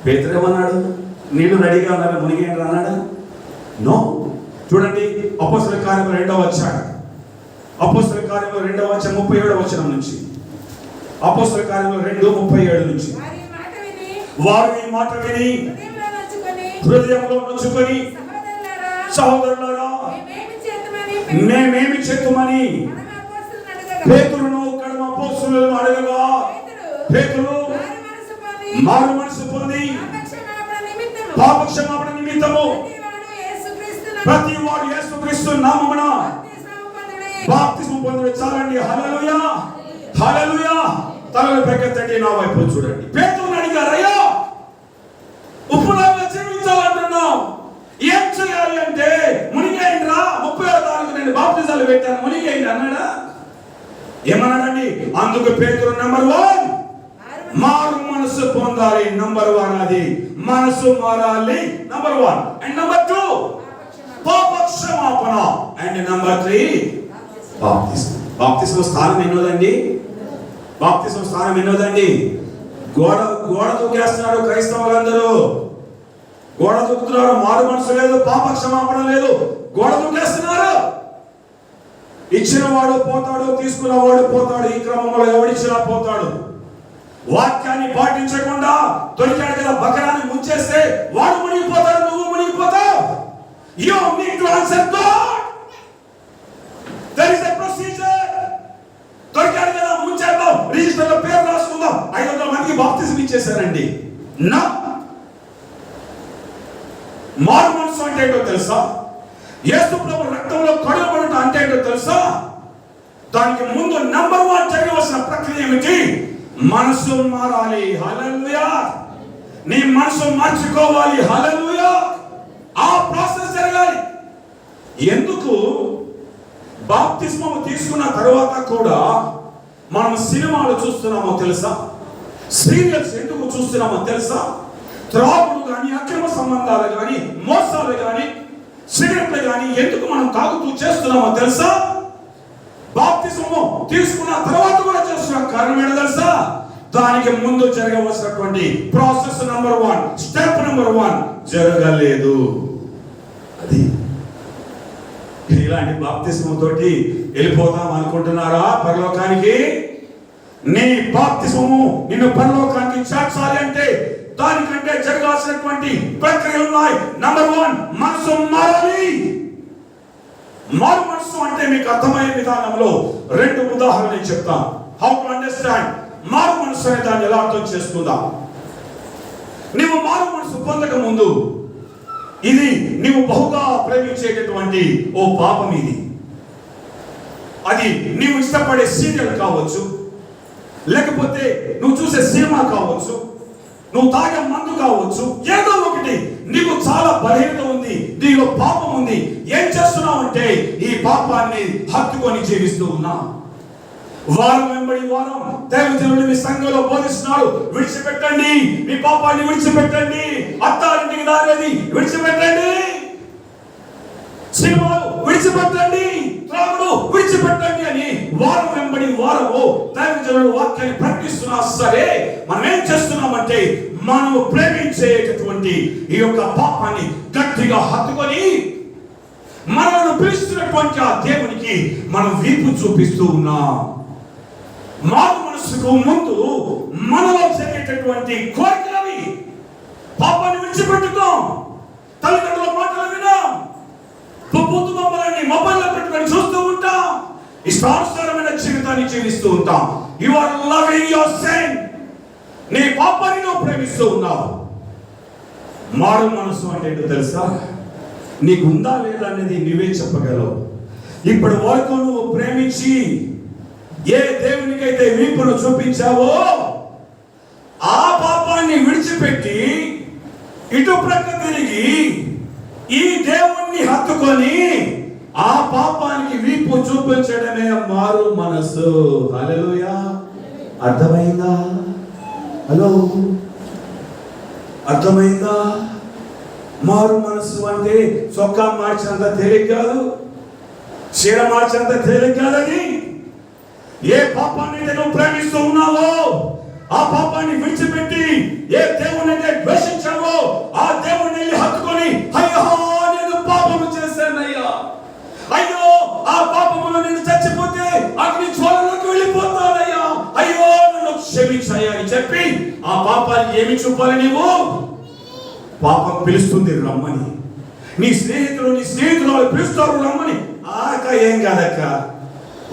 Speaker 1: పేతురు ఏమన్నాడు? నీళ్లు రెడీగా ఉన్నారు, మునిగేయండి అన్నాడా? నో. చూడండి, అపోస్తలుల కార్యములు 2వ అధ్యాయం, అపోస్తలుల కార్యములు 2వ అధ్యాయం 37వ వచనం నుంచి, అపోస్తలుల కార్యములు 2:37 నుంచి, వారు ఈ మాట విని హృదయంలో నొచ్చుకొని, సహోదరులారా మేమేమి చేతుమని పేతురును కడమ అపోస్తలులను అడగగా, పేతురు మారు మనసు పొంది పాప క్షమాపణ నిమిత్తము ప్రతి వాడు యేసుక్రీస్తు నామమున బాప్తిస్మం పొందుడు. చాలండి. హల్లెలూయా, హల్లెలూయా. తలలు పైకెత్తండి, నా వైపు చూడండి. పేతురుని అడిగారు, అయ్యా ఉప్పులాగా జీవించాలి మునిగాలి అంటే మునిగేయండి రా, 30వ తారీఖు నేను బాప్తిజాలు పెట్టాను, మునిగేయండి అన్నాడా? ఏమన్నాడండి? అందుకు పేతురు నెంబర్ 1 మారు మనసు పొందాలి. నంబర్ 1 అది మనసు మారాలి, నంబర్ 1. అండ్ నంబర్ 2 పాప క్షమాపణ. అండ్ నంబర్ 3 బాప్తిజం. బాప్తిజం స్థానం ఎన్నోదండి? బాప్తిజం స్థానం ఎన్నోదండి? గోడ దూకేస్తున్నారు క్రైస్తవులందరూ. గోడ దూకుతున్నారు, మారు మనసు లేదు, పాప క్షమాపణ లేదు, గోడ దూకేస్తున్నారు. ఇచ్చిన వాడు పోతాడు, తీసుకున్నవాడు పోతాడు. ఈ క్రమంలో ఎవడిచ్చినా పోతాడు. వాక్యాన్ని పాటించకుండా దొరికాడు కదా బకరాన్ని ముంచేస్తే వాడు మునిగిపోతాడు, నువ్వు మునిగిపోతావు. You need to answer God. There is a procedure. దొరికాడు కదా ముంచేద్దాం, రిజిస్టర్లో పేరు రాసుకుందాం, 500 మందికి బాప్తిజం ఇచ్చేసారండి. నా మారు మనసు అంటే ఏంటో తెలుసా? యేసు ప్రభు రక్తంలో కడుగబడటం అంటే ఏంటో తెలుసా? దానికి ముందు నంబర్ 1 జరగవలసిన ప్రక్రియ ఏమిటి? మనసు మారాలి. హల్లెలూయా. నీ మనసు మార్చుకోవాలి. హల్లెలూయా. ఆ ప్రాసెస్ జరగాలి. ఎందుకు బాప్తిస్మం తీసుకున్న తర్వాత కూడా మనం సినిమాలు చూస్తున్నామో తెలుసా? సీరియల్స్ ఎందుకు చూస్తున్నామో తెలుసా? త్రాగుడు కానీ, అక్రమ సంబంధాలు కానీ, మోసాలు కానీ, సిగరెట్లు కానీ ఎందుకు మనం తాగుతూ చేస్తున్నామో తెలుసా? బాప్తిస్మము తీసుకున్న తర్వాత కూడా చేస్తున్న కారణం ఏంటో తెలుసా? దానికి ముందు జరగవలసినటువంటి ప్రాసెస్ నంబర్ 1, స్టెప్ నంబర్ 1 జరగలేదు. అది ఇలాంటి బాప్తిస్మం తోటి వెళ్ళిపోతాం అనుకుంటున్నారా పరలోకానికి? నీ బాప్తిస్మము నిన్ను పరలోకానికి చేర్చాలి అంటే దానికంటే జరగాల్సినటువంటి ప్రక్రియలు ఉన్నాయి. నంబర్ 1 మనసు మారాలి. మారు మనసు అంటే మీకు అర్థమయ్యే విధానంలో 2 ఉదాహరణలు చెప్తాను. హౌ టు అండర్స్టాండ్ మారు మనసు అనే దాన్ని ఎలా అర్థం చేసుకుందాం. నీవు మారు మనసు పొందక ముందు ఇది నీవు బహుగా ప్రేమించేటటువంటి ఓ పాపం. ఇది అది నీవు ఇష్టపడే సీరియల్ కావచ్చు, లేకపోతే నువ్వు చూసే సినిమా కావచ్చు, నువ్వు తాగే మందు కావచ్చు, ఏదో ఒకటి. నీకు చాలా బలహీనత ఉంది, నీలో పాపం ఉంది. ఏం చేస్తున్నావు అంటే ఈ పాపాన్ని హత్తుకొని జీవిస్తూ ఉన్నా. వారం వెంబడి వారం దైవజనుడు మీ సంఘంలో బోధిస్తున్నాడు, విడిచిపెట్టండి, మీ పాపాన్ని విడిచిపెట్టండి, అత్తారింటికి దారేది విడిచిపెట్టండి, సినిమాలు విడిచిపెట్టండి, త్రాగుడు విడిచిపెట్టండి అని వారం వెంబడి వారము దైవజనుడు వాక్యాన్ని ప్రకటిస్తున్నా సరే మనం ఏం చేస్తున్నామంటే మనము ప్రేమించేటటువంటి ఈ యొక్క పాపాన్ని గట్టిగా హత్తుకొని మనల్ని పిలుస్తున్నటువంటి ఆ దేవునికి మనం వీపు చూపిస్తూ ఉన్నాం. మారు మనసుకు ముందు మనలో జరిగేటటువంటి కోరికలవి. పాపాన్ని విడిచిపెట్టుకోం, తల్లిదండ్రుల మాటలు వినాం, బుద్ధు బొమ్మలని మొబైల్లో పెట్టుకొని చూస్తూ ఉంటాం, ఇష్టానుసారమైన జీవితాన్ని జీవిస్తూ ఉంటాం. You are loving your sin. నీ పాపాన్ని నువ్వు ప్రేమిస్తూ ఉన్నావు. మారు మనసు అంటే ఏంటో తెలుసా? నీకు ఉందా లేదా అనేది నువ్వే చెప్పగలవు. ఇప్పటి వరకు నువ్వు ప్రేమించి ఏ దేవునికైతే వీపును చూపించావో ఆ పాపాన్ని విడిచిపెట్టి ఇటు ప్రక్క తిరిగి ఈ దేవుణ్ణి హత్తుకొని ఆ పాపానికి వీపు చూపించడమే మారు మనసు. హల్లెలూయా. అర్థమైందా? హలో, అర్థమైందా? మారు మనసు అంటే చొక్కా మార్చినంత తేలిక కాదు, చీర మార్చినంత తేలిక కాదని. ఏ పాపాన్ని నువ్వు ప్రేమిస్తూ ఉన్నావో ఆ పాపాన్ని విడిచిపెట్టి ఏ దేవుని అయితే ద్వేషించావో ఆ దేవుని హత్తుకొని అయ్యో నేను పాపము చేశానయ్యా, అయ్యో ఆ పాపములో నేను చచ్చిపోతే అగ్ని జ్వాలలోకి వెళ్ళిపోతానయ్యా, అయ్యో నన్ను క్షమించయ్యా అని చెప్పి ఆ పాపాన్ని ఏమి చూపాలి? నీవు పాపం పిలుస్తుంది రమ్మని. నీ స్నేహితులు పిలుస్తారు రమ్మని. ఆక ఏం కాదక్క,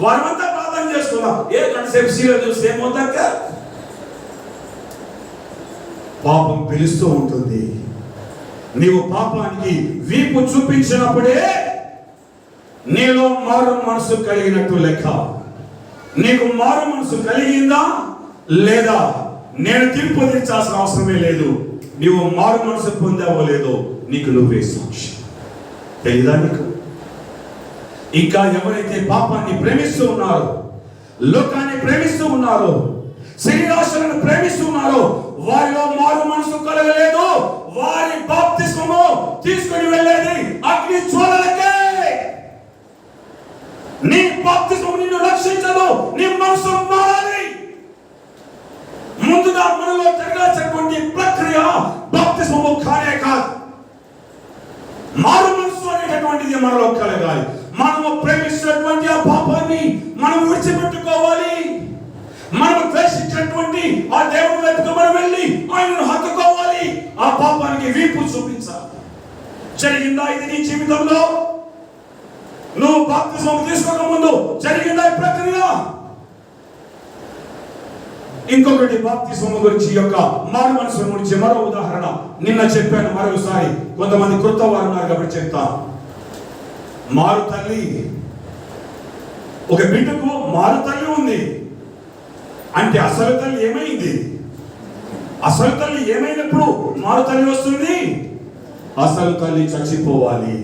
Speaker 1: వారమంతా ప్రార్థన చేసుకున్నాం, ఏ గంటసేపు సీరియల్ చూస్తే ఏమవుతాక? పాపం పిలుస్తూ ఉంటుంది. నీవు పాపానికి వీపు చూపించినప్పుడే నీలో మారు మనసు కలిగినట్టు లెక్క. నీకు మారు మనసు కలిగిందా లేదా? నేను తీర్పు తీర్చాల్సిన అవసరమే లేదు. నీవు మారు మనసు పొందావో లేదో నీకు నువ్వే సాక్షి. తెలీదా నీకు? ఇంకా ఎవరైతే పాపాన్ని ప్రేమిస్తూ ఉన్నారో, లోకాన్ని ప్రేమిస్తూ ఉన్నారో, శరీరాశలను ప్రేమిస్తూ ఉన్నారో, వారిలో మారు మనసు కలగలేదు. వారి బాప్తిస్మము తీసుకుని వెళ్ళేది అగ్ని జ్వాలలకే. నీ బాప్తిస్మము నిన్ను రక్షించదు. నీ మనసు మారాలి. ముందుగా మనలో జరగాల్సినటువంటి ప్రక్రియ బాప్తిస్మము కానే కాదు. మారు మనసు అనేటటువంటిది మనలో కలగాలి. మనము ప్రేమిస్తున్నటువంటి ఆ పాపాన్ని మనం విడిచిపెట్టుకోవాలి. మనం ద్వేషించినటువంటి ఆ దేవుని వైపుకు మనం వెళ్ళి ఆయనను హత్తుకోవాలి. ఆ పాపానికి వీపు చూపించాలి. జరిగిందా ఇది నీ జీవితంలో? నువ్వు బాప్తిస్మం తీసుకోక ముందు జరిగిందా ఈ ప్రక్రియ? ఇంకొకటి బాప్తిస్మం గురించి యొక్క మారు మనసు గురించి మరో ఉదాహరణ నిన్న చెప్పాను, మరోసారి కొంతమంది కొత్త వారు ఉన్నారు కాబట్టి చెప్తాను. మారు తల్లి, ఒక బిడ్డకు మారు తల్లి ఉంది అంటే అసలు తల్లి ఏమైంది? అసలు తల్లి ఏమైనప్పుడు మారు తల్లి వస్తుంది? అసలు తల్లి చచ్చిపోవాలి.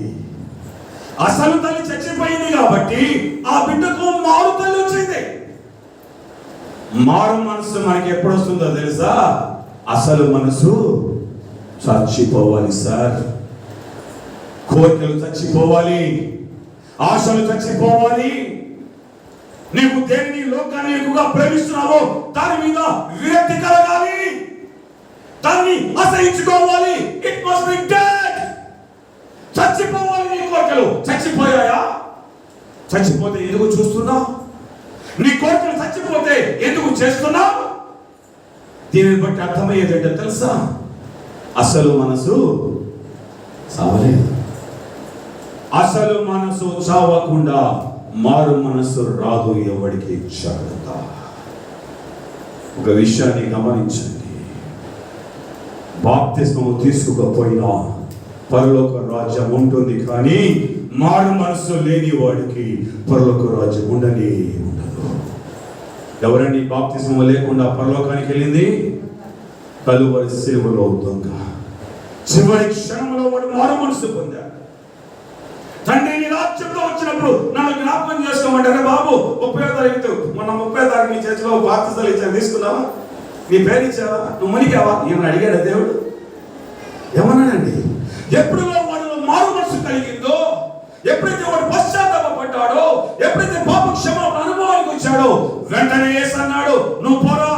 Speaker 1: అసలు తల్లి చచ్చిపోయింది కాబట్టి ఆ బిడ్డకు మారు తల్లి వచ్చింది. మారు మనసు మనకి ఎప్పుడు వస్తుందో తెలుసా? అసలు మనసు చచ్చిపోవాలి సార్. కోరికలు చచ్చిపోవాలి, ఆశలు చచ్చిపోవాలి. నీవు దేనిని లోకాన్ని ఎక్కువగా ప్రేమిస్తున్నావో దాని మీద విరక్తి కలగాలి. దాన్ని అసహించుకోవాలి. It must be dead. చచ్చిపోవాలి నీ కోరికలు. చచ్చిపోయాయా? చచ్చిపోతే ఎందుకు చూస్తున్నావు? నీ కోరికలు చచ్చిపోతే ఎందుకు చేస్తున్నావు? దీనిని బట్టి అర్థమయ్యేది ఏంటో తెలుసా? అసలు మనసు చావలేదు. అసలు మనసు చావకుండా మారు మనసు రాదు ఎవరికి. జాగ్రత్త. ఒక విషయాన్ని గమనించండి. బాప్తిస్మము తీసుకోకపోయినా పరలోక రాజ్యం ఉంటుంది, కానీ మారు మనసు లేని వాడికి పరలోక రాజ్యం ఉండనే ఉండదు. ఎవరండి బాప్తిస్మము లేకుండా పరలోకానికి వెళ్ళింది? కలువరి సిలువలో దొంగ. చివరి క్షణంలో వాడు మారు మనసు పొందాడు. తండ్రి నీ రాజ్యంలో వచ్చినప్పుడు నన్ను జ్ఞాపకం చేసుకోమంటారే బాబు, 30వ తారీఖు మొన్న 30వ తారీఖు నీ చర్చలో బాప్తిసాలు ఇచ్చాను, తీసుకున్నావా? నీ పేరు ఇచ్చావా? నువ్వు మునిగావా? ఏమని అడిగాడు దేవుడు? ఏమన్నాడండి? ఎప్పుడు వాడిలో మారు మనసు కలిగిందో, ఎప్పుడైతే వాడు పశ్చాత్తాపడ్డాడో, ఎప్పుడైతే పాప క్షమాపణ అనుభవానికి వచ్చాడో, వెంటనే యేసు అన్నాడు, నువ్వు పోరా,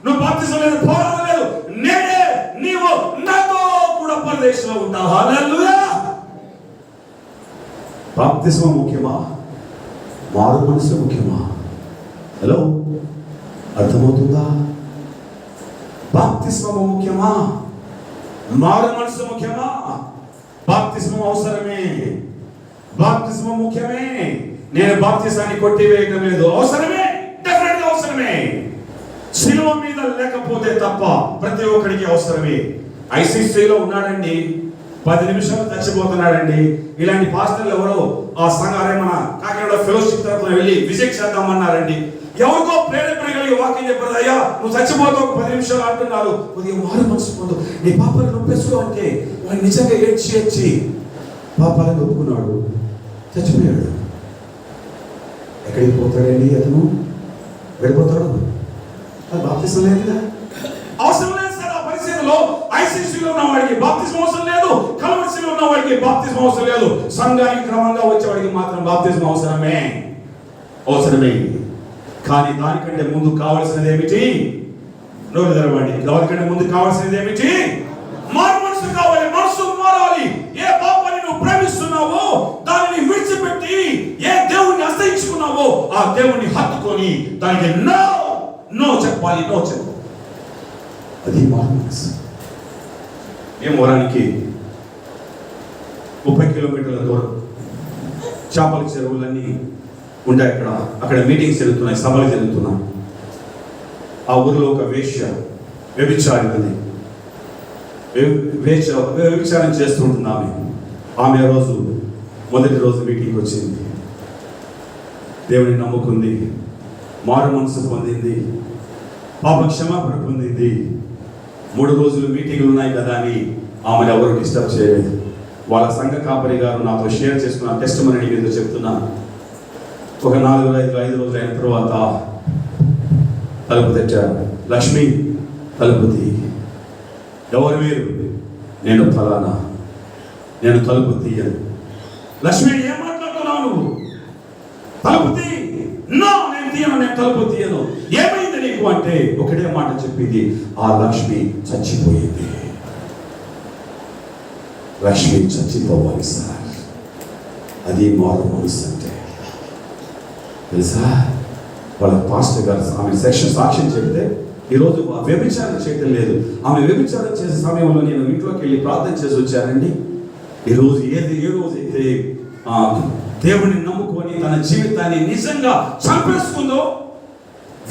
Speaker 1: నువ్వు బాప్తిసం లేదు, పోరా లేదు, నేనే నీవు నాతో కూడా పరదేశంలో ఉంటావు. హల్లెలూయా. బాప్తిస్మం ముఖ్యమా? మారు మనసు ముఖ్యమా? హలో, అర్థమవుతుందా? బాప్తిస్మం ముఖ్యమా? మారు మనసు ముఖ్యమా? బాప్తిస్మం అవసరమే. బాప్తిస్మం ముఖ్యమే. నేను బాప్తిసాన్ని కొట్టివేయటం లేదు, అవసరమే, డెఫినెట్ గా అవసరమే. శిలువ మీద లేకపోతే తప్ప ప్రతి ఒక్కడికి అవసరమే. ఐసీసీలో ఉన్నాడండి, 10 నిమిషాలు చచ్చిపోతున్నాడండి. ఇలాంటి పాస్టర్లు ఎవరో ఆ సంఘాలే మన కాకినాడ ఫెలోషిప్ తరఫున వెళ్ళి విజిట్ చేద్దామన్నారండి. ఎవరికో ప్రేరేపణ కలిగి వాక్యం చెప్పారు, అయ్యా నువ్వు చచ్చిపోతావు 10 నిమిషాలు అంటున్నారు, కొద్దిగా మారు మనసు పొందు, నీ పాపాలను ఒప్పేసుకో అంటే వాడు నిజంగా ఏడ్చి పాపాలను ఒప్పుకున్నాడు, చచ్చిపోయాడు. ఎక్కడికి పోతాడండి అతను? వెళ్ళిపోతాడు. అది బాప్తిసం లేదు కదా, అవసరం లేదు సార్. ఆ పరిస్థితిలో ఐసీసీలో ఉన్న వాడికి బాప్తిసం అవసరం లేదు, కల్వరిలో ఉన్న వాడికి బాప్తిసం అవసరం లేదు. సంఘానికి క్రమంగా వచ్చేవాడికి మాత్రం బాప్తిసం అవసరమే. కానీ దానికంటే ముందు కావాల్సినది ఏమిటి? నోరు తెరవండి. దానికంటే ముందు కావాల్సినది ఏమిటి? మారు మనసు కావాలి. మనసు మారాలి. ఏ పాపాన్ని నువ్వు ప్రేమిస్తున్నావో దానిని విడిచిపెట్టి ఏ దేవుణ్ణి అసహించుకున్నావో ఆ దేవుణ్ణి హత్తుకొని దానికి నో చెప్పాలి. నో చెప్పు. అది మారు మనసు. మేము వరానికి 30 కిలోమీటర్ల దూరం చేపల చెరువులన్నీ ఉంటాయి. అక్కడ మీటింగ్స్ జరుగుతున్నాయి, సభలు జరుగుతున్నాయి. ఆ ఊరిలో ఒక వేశ్య, వ్యభిచారి ఉంది, వ్యభిచారం చేస్తుంటుంది ఆమె రోజు మొదటి రోజు మీటింగ్కి వచ్చింది. దేవుని నమ్ముకుంది, మారు మనసు పొందింది, పాప క్షమాపణ పొందింది. 3 రోజులు మీటింగ్లు ఉన్నాయి కదా అని ఆమెను ఎవరు డిస్టర్బ్ చేయలేదు. వాళ్ళ సంఘ కాపరి గారు నాతో షేర్ చేసుకున్న టెస్టిమనీ మీద చెప్తున్నాను. ఒక 4-5 రోజులు అయిన తర్వాత తలుపు తెచ్చారు. లక్ష్మి, తలుపు తీ. ఎవరు మీరు? నేను ఫలానా, నేను తలుపు తీయను. లక్ష్మి, ఏం మాట్లాడుతున్నావు నువ్వు? తలుపు తీ. నో, నేను తీయను, నేను తలుపు తీయను. ఏమైంది నీకు అంటే ఒకటే మాట చెప్పింది, ఆ లక్ష్మి చచ్చిపోయింది. లక్ష్మి చచ్చిపోవాలి సార్, అది మారు మనసు అంటే. తెలుసా, వాళ్ళ పాస్టర్ గారు ఆమె సాక్ష్యం చెప్తే, ఈరోజు వ్యభిచారం చేయటం లేదు, ఆమె వ్యభిచారం చేసే సమయంలో నేను ఇంట్లోకి వెళ్ళి ప్రార్థన చేసి వచ్చానండి. ఈరోజు ఏ రోజైతే దేవుడిని నమ్ముకొని తన జీవితాన్ని నిజంగా చంపేసుకుందో,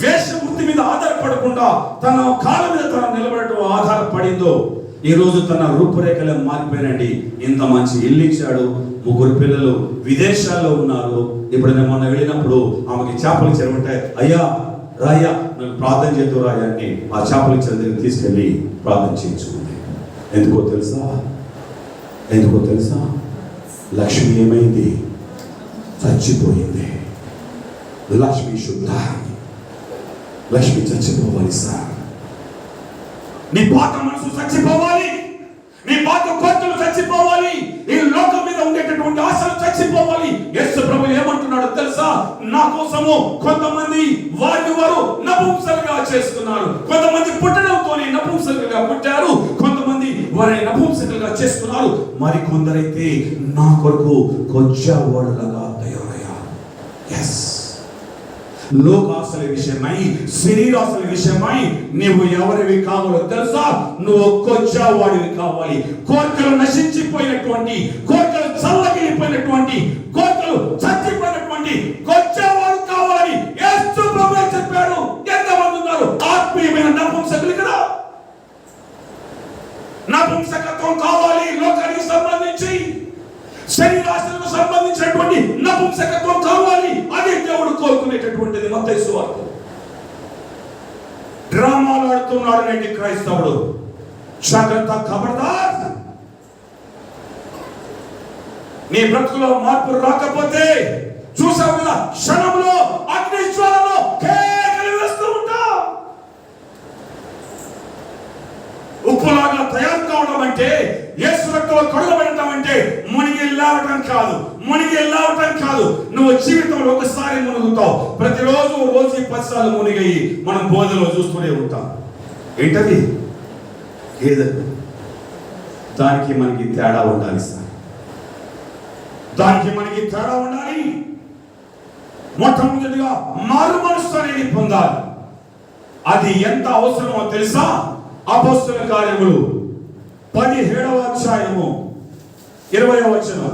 Speaker 1: వేషవృత్తి మీద ఆధారపడకుండా తన కాళ్ళ మీద తన నిలబడటం ఆధారపడిందో, ఈరోజు తన రూపురేఖలు మారిపోయినండి. ఇంత మంచి ఇల్లు ఇచ్చాడు, 3 పిల్లలు విదేశాల్లో ఉన్నారు. ఇప్పుడు నేను మొన్న వెళ్ళినప్పుడు ఆమెకి చేపలు చెరువుంటాయి. అయ్యా రాయ్యా, నేను ప్రార్థన చేద్దు రాయ్యా అని ఆ చేపల చెరువు దగ్గర తీసుకెళ్ళి ప్రార్థన చేయించుకుంది. ఎందుకో తెలుసా? లక్ష్మి ఏమైంది? చచ్చిపోయింది. లక్ష్మి శుద్ధ. లక్ష్మి చచ్చిపోవాలి సార్. నీ పాత మనసు చచ్చిపోవాలి, నీ పాత కోరికలు చచ్చిపోవాలి, ఈ లోకం మీద ఉండేటటువంటి ఆశలు చచ్చిపోవాలి. యేసు ప్రభు ఏమంటున్నాడు తెలుసా? నా కోసము కొంతమంది వారిని వారు నపుంసలుగా చేసుకున్నారు. కొంతమంది పుట్టడంతోనే నపుంసలుగా పుట్టారు, కొంతమంది వారిని నపుంసకులుగా చేసుకున్నారు. మరి కొందరైతే నా కొరకు కొచ్చేవాళ్ళలాగా తయారయ్యారు. ఎస్, లోకాశల విషయమై, శరీరాశల విషయమై నువ్వు ఎవరివి కావాలో తెలుసా? నువ్వు కొచ్చేవాడివి కావాలి. కోరికలు నశించిపోయినటువంటి, కోరికలు చల్లగిలిపోయినటువంటి, కోరికలు చచ్చిపోయినటువంటి కొచ్చేవాడు కావాలని యేసు ప్రభువే చెప్పాడు. ఎంతమంది ఉన్నారు ఆత్మీయమైన నపుంసకులు ఇక్కడ? నపుంసకత్వం కావాలి లోకానికి సంబంధించి, శరీరాశలకు సంబంధించినటువంటి నపుంసకత్వం కావాలి. అదే దేవుడు కోరుకునేటటువంటిది. మత్తయి సువార్త. డ్రామాలు ఆడుతున్నాడు నేటి క్రైస్తవుడు. జాగ్రత్త, ఖబర్దార్. నీ బ్రతుకులో మార్పు రాకపోతే చూసావు కదా, క్షణంలో అగ్నిజ్వాలలో కేకలు వేస్తూ ఉంటావు. ఉప్పులాగా తయారు కావడం అంటే, యేసు రక్తంలో కడుగబడటం అంటే మునిగి లేవటం కాదు. నువ్వు జీవితంలో ఒకసారి మునుగుతావు. ప్రతిరోజు రోజు 10 సార్లు మునిగి మనం బోధలో చూస్తూనే ఉంటాం. ఏంటది? ఏదండి? దానికి మనకి తేడా ఉండాలి సార్. మొట్టమొదటిగా మారు మనసు అనేది పొందాలి. అది ఎంత అవసరమో తెలుసా? అపోస్తలుల కార్యములు 17వ అధ్యాయము 20వ వచనం.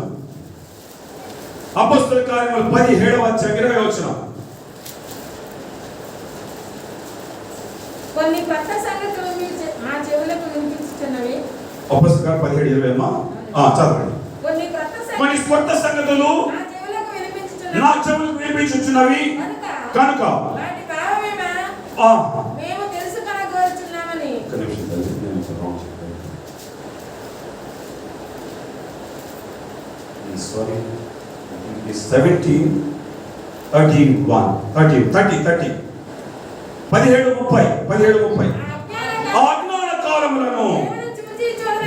Speaker 1: అపోస్తలుల కార్యములు 17వ అధ్యాయం 20వ వచనం.
Speaker 3: కొన్ని కొత్త సంగతులు మా చెవులకు వినిపించుచున్నవి.
Speaker 1: అపోస్తలుల కార్యం 17:20 చదవండి. కొన్ని కొత్త సంగతులు నా చెవులకు వినిపించుచున్నవి కనుక
Speaker 3: వాటి భావమేమా మేము తెలుసుకొనగోరుచున్నామని.
Speaker 1: Sorry, it's 17:30. 17:30. అజ్ఞాన కాలములను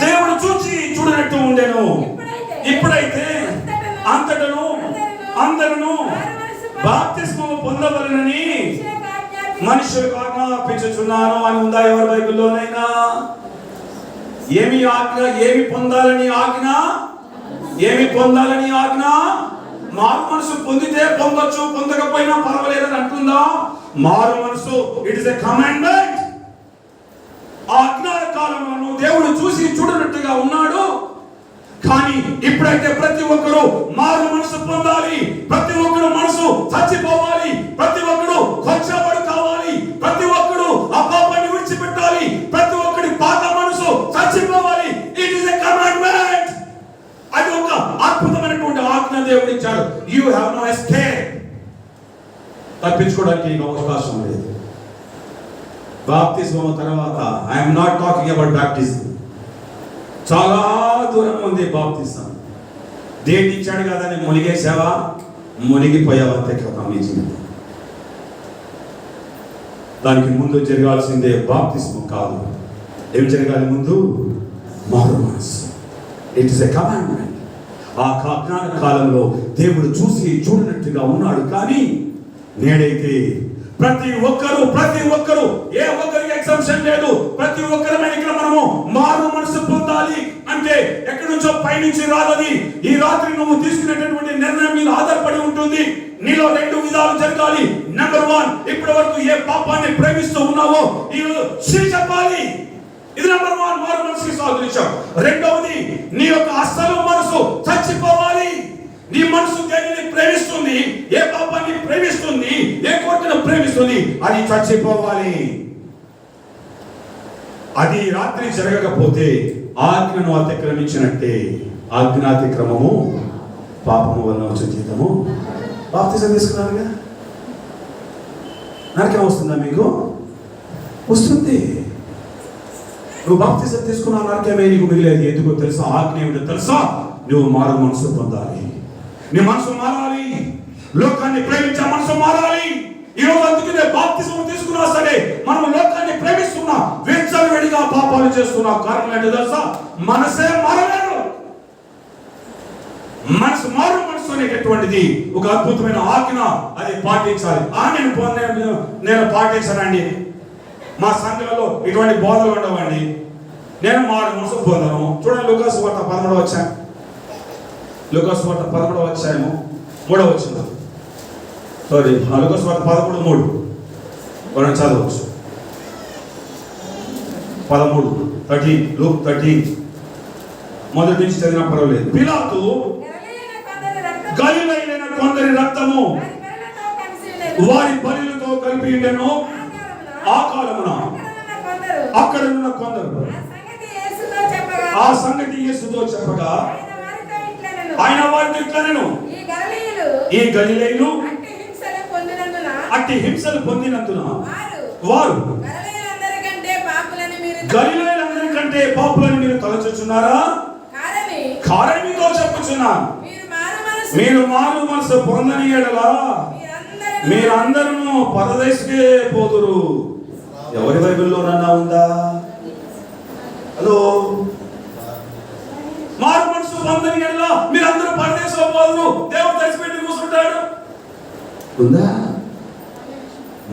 Speaker 1: దేవుడు చూచి చూడనట్టు ఉండెను. ఇప్పుడైతే అంతటను అందరూ బాప్తిస్మము పొందవలెనని మనుషులకు ఆజ్ఞాపించుచున్నాను అని ఉందా ఎవరి బైబిల్లోనైనా? ఏమి ఆజ్ఞ? ఏమి పొందాలని ఆజ్ఞ? మారు మనసు పొందితే పొందొచ్చు, పొందకపోయినా పర్వాలేదని అంటుందా? మారు మనసు, ఇట్ ఇస్ ఎ కమాండ్మెంట్. ఆజ్ఞాన కాలంలో దేవుడు చూసి చూడనట్టుగా ఉన్నాడు. కానీ ఇప్పుడైతే ప్రతి ఒక్కరు మారు మనసు పొందాలి. ప్రతి ఒక్కరు మనసు చచ్చిపోవాలి. ప్రతి ఒక్కరు కొచ్చేవాడు కావాలి. ప్రతి ఒక్కరు ఆ పాపాన్ని విడిచిపెట్టాలి. ప్రతి ఒక్కరి పాత మనసు చచ్చిపోవాలి. It is a commandment. అది ఒక అద్భుతమైనటువంటి ఆజ్ఞ దేవుడు ఇచ్చాడు. You have no escape. తప్పించుకోవడానికి నీకు అవకాశం లేదు. బాప్తిస్మం తర్వాత I'm not talking about baptism. చాలా దూరం ఉంది బాప్తిసం. డేట్ ఇచ్చాడు కదా అని మునిగేసావా, మునిగిపోయావా అంతే కదా మీ జీవితం. దానికి ముందు జరగాల్సిందే బాప్తిస్మం కాదు. ఏం జరగాలి ముందు? మారు మనసు. It is a commandment. ఆ అజ్ఞాన కాలంలో దేవుడు చూసి చూడనట్టుగా ఉన్నాడు. కానీ నేడైతే ప్రతి ఒక్కరు ఏ ఒక్కరికి ఎగ్జామ్షన్ లేదు. ప్రతి ఒక్కరమైన ఇక్కడ మనము మారు మనసు పొందాలి అంటే ఎక్కడి నుంచో పైనుంచి రాదని. ఈ రాత్రి నువ్వు తీసుకునేటటువంటి నిర్ణయం మీద ఆధారపడి ఉంటుంది. నీలో 2 విధాలు జరగాలి. నెంబర్ 1, ఇప్పటి వరకు ఏ పాపాన్ని ప్రేమిస్తూ ఉన్నావో ఈ చెప్పాలి. ఇది నెంబర్ 1 మారు మనసుకి సాధునించాం. రెండవది, నీ యొక్క అసలు మనసు చచ్చిపోవాలి. నీ మనసు దేనిని ప్రేమిస్తుంది, ఏ పాపాన్ని ప్రేమిస్తుంది, ఏ కోరికను ప్రేమిస్తుంది, అది చచ్చిపోవాలి. అది రాత్రి జరగకపోతే ఆజ్ఞను అతిక్రమించినట్టే. ఆజ్ఞాతిక్రమము పాపము వలన వచ్చే జీతము. బాప్తిజం తీసుకున్నారుగా, నరకం వస్తుందా మీకు? వస్తుంది. నువ్వు బాప్తిజం తీసుకున్నావు, నరకమే నీకు మిగిలేదు. ఎందుకో తెలుసా? ఆజ్ఞ ఏమిటో తెలుసా? నువ్వు మారు మనసు పొందాలి. నీ మనసు మారాలి. లోకాన్ని ప్రేమించే మనసు మారాలి. ఈ రోజు అందుకనే బాప్తిజం తీసుకున్నా సరే మనం లోకాన్ని ప్రేమిస్తున్నా, విచ్చలవిడిగా పాపాలు చేస్తున్నా. కారణం ఏంటో తెలుసా? మనసే మారలేదు. మనసు మారు మనసు అనేటటువంటిది ఒక అద్భుతమైన ఆజ్ఞ. అది పాటించాలి. నేను పాటించానండి. మా సంఘంలో ఇటువంటి బోధలు ఉండవండి. నేను మారు మనసు పొందను. చూడండి, లూకాసు వార్త 13వ అధ్యాయం. లూకాసు వార్త 13వ అధ్యాయము 3వ వచనం. లూకాసు వార్త 13:3 మనం చదవచ్చు. 13 లూక్ 13 మొదటి నుంచి చదివినా పర్వాలేదు. పిలాతు గలిలయైన కొందరి రక్తము వారి బలులతో కలిపి ఉండెను. ఆ కాలమున అక్కడ ఉన్న కొందరు ఆ సంగతి యేసుతో చెప్పగా ఆయన వారితో ఇట్లనెను, ఈ గలిలయులు అట్టి హింసలు పొందినందున వారు గలిలయులందరికంటే పాపులని మీరు తలచుచున్నారా? కారణం మీతో చెప్పుచున్నాను, మీరు మారు మనసు పొందని యెడల మీరందరూ పరదేశకే పోదురు. ఎవరి బైబిల్లోనన్నా ఉందా? హలో, మారు మనసు పొందని యెడల మీరందరూ పరదేశం పోదురు. దేవుడు తెచ్చిపెట్టి కూర్చుంటాడు. ఉందా?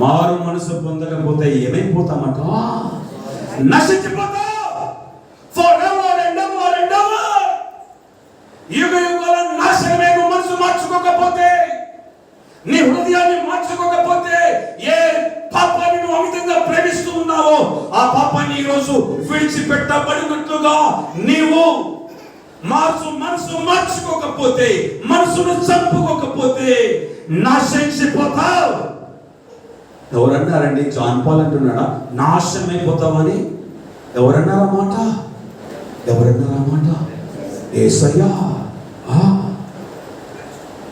Speaker 1: మారు మనసు పొందకపోతే ఏమైపోతామట? నశించిపోతాం. Forever and ever and ever. యుగ యుగాల నాశనమే. మనసు మార్చుకోకపోతే, నీ హృదయాన్ని మార్చుకోకపోతే, ఏ పాపాన్ని నువ్వు అమితంగా ప్రేమిస్తూ ఉన్నావో ఆ పాపాన్ని ఈ రోజు విడిచిపెట్టబడినట్లుగా నీవు మనసు మార్చుకోకపోతే, మనసును చంపుకోకపోతే నాశించిపోతావు. ఎవరన్నారండి? John Paul అంటున్నాడా నాశనమైపోతామని? ఎవరన్నారన్నమాట? యేసయ్యా.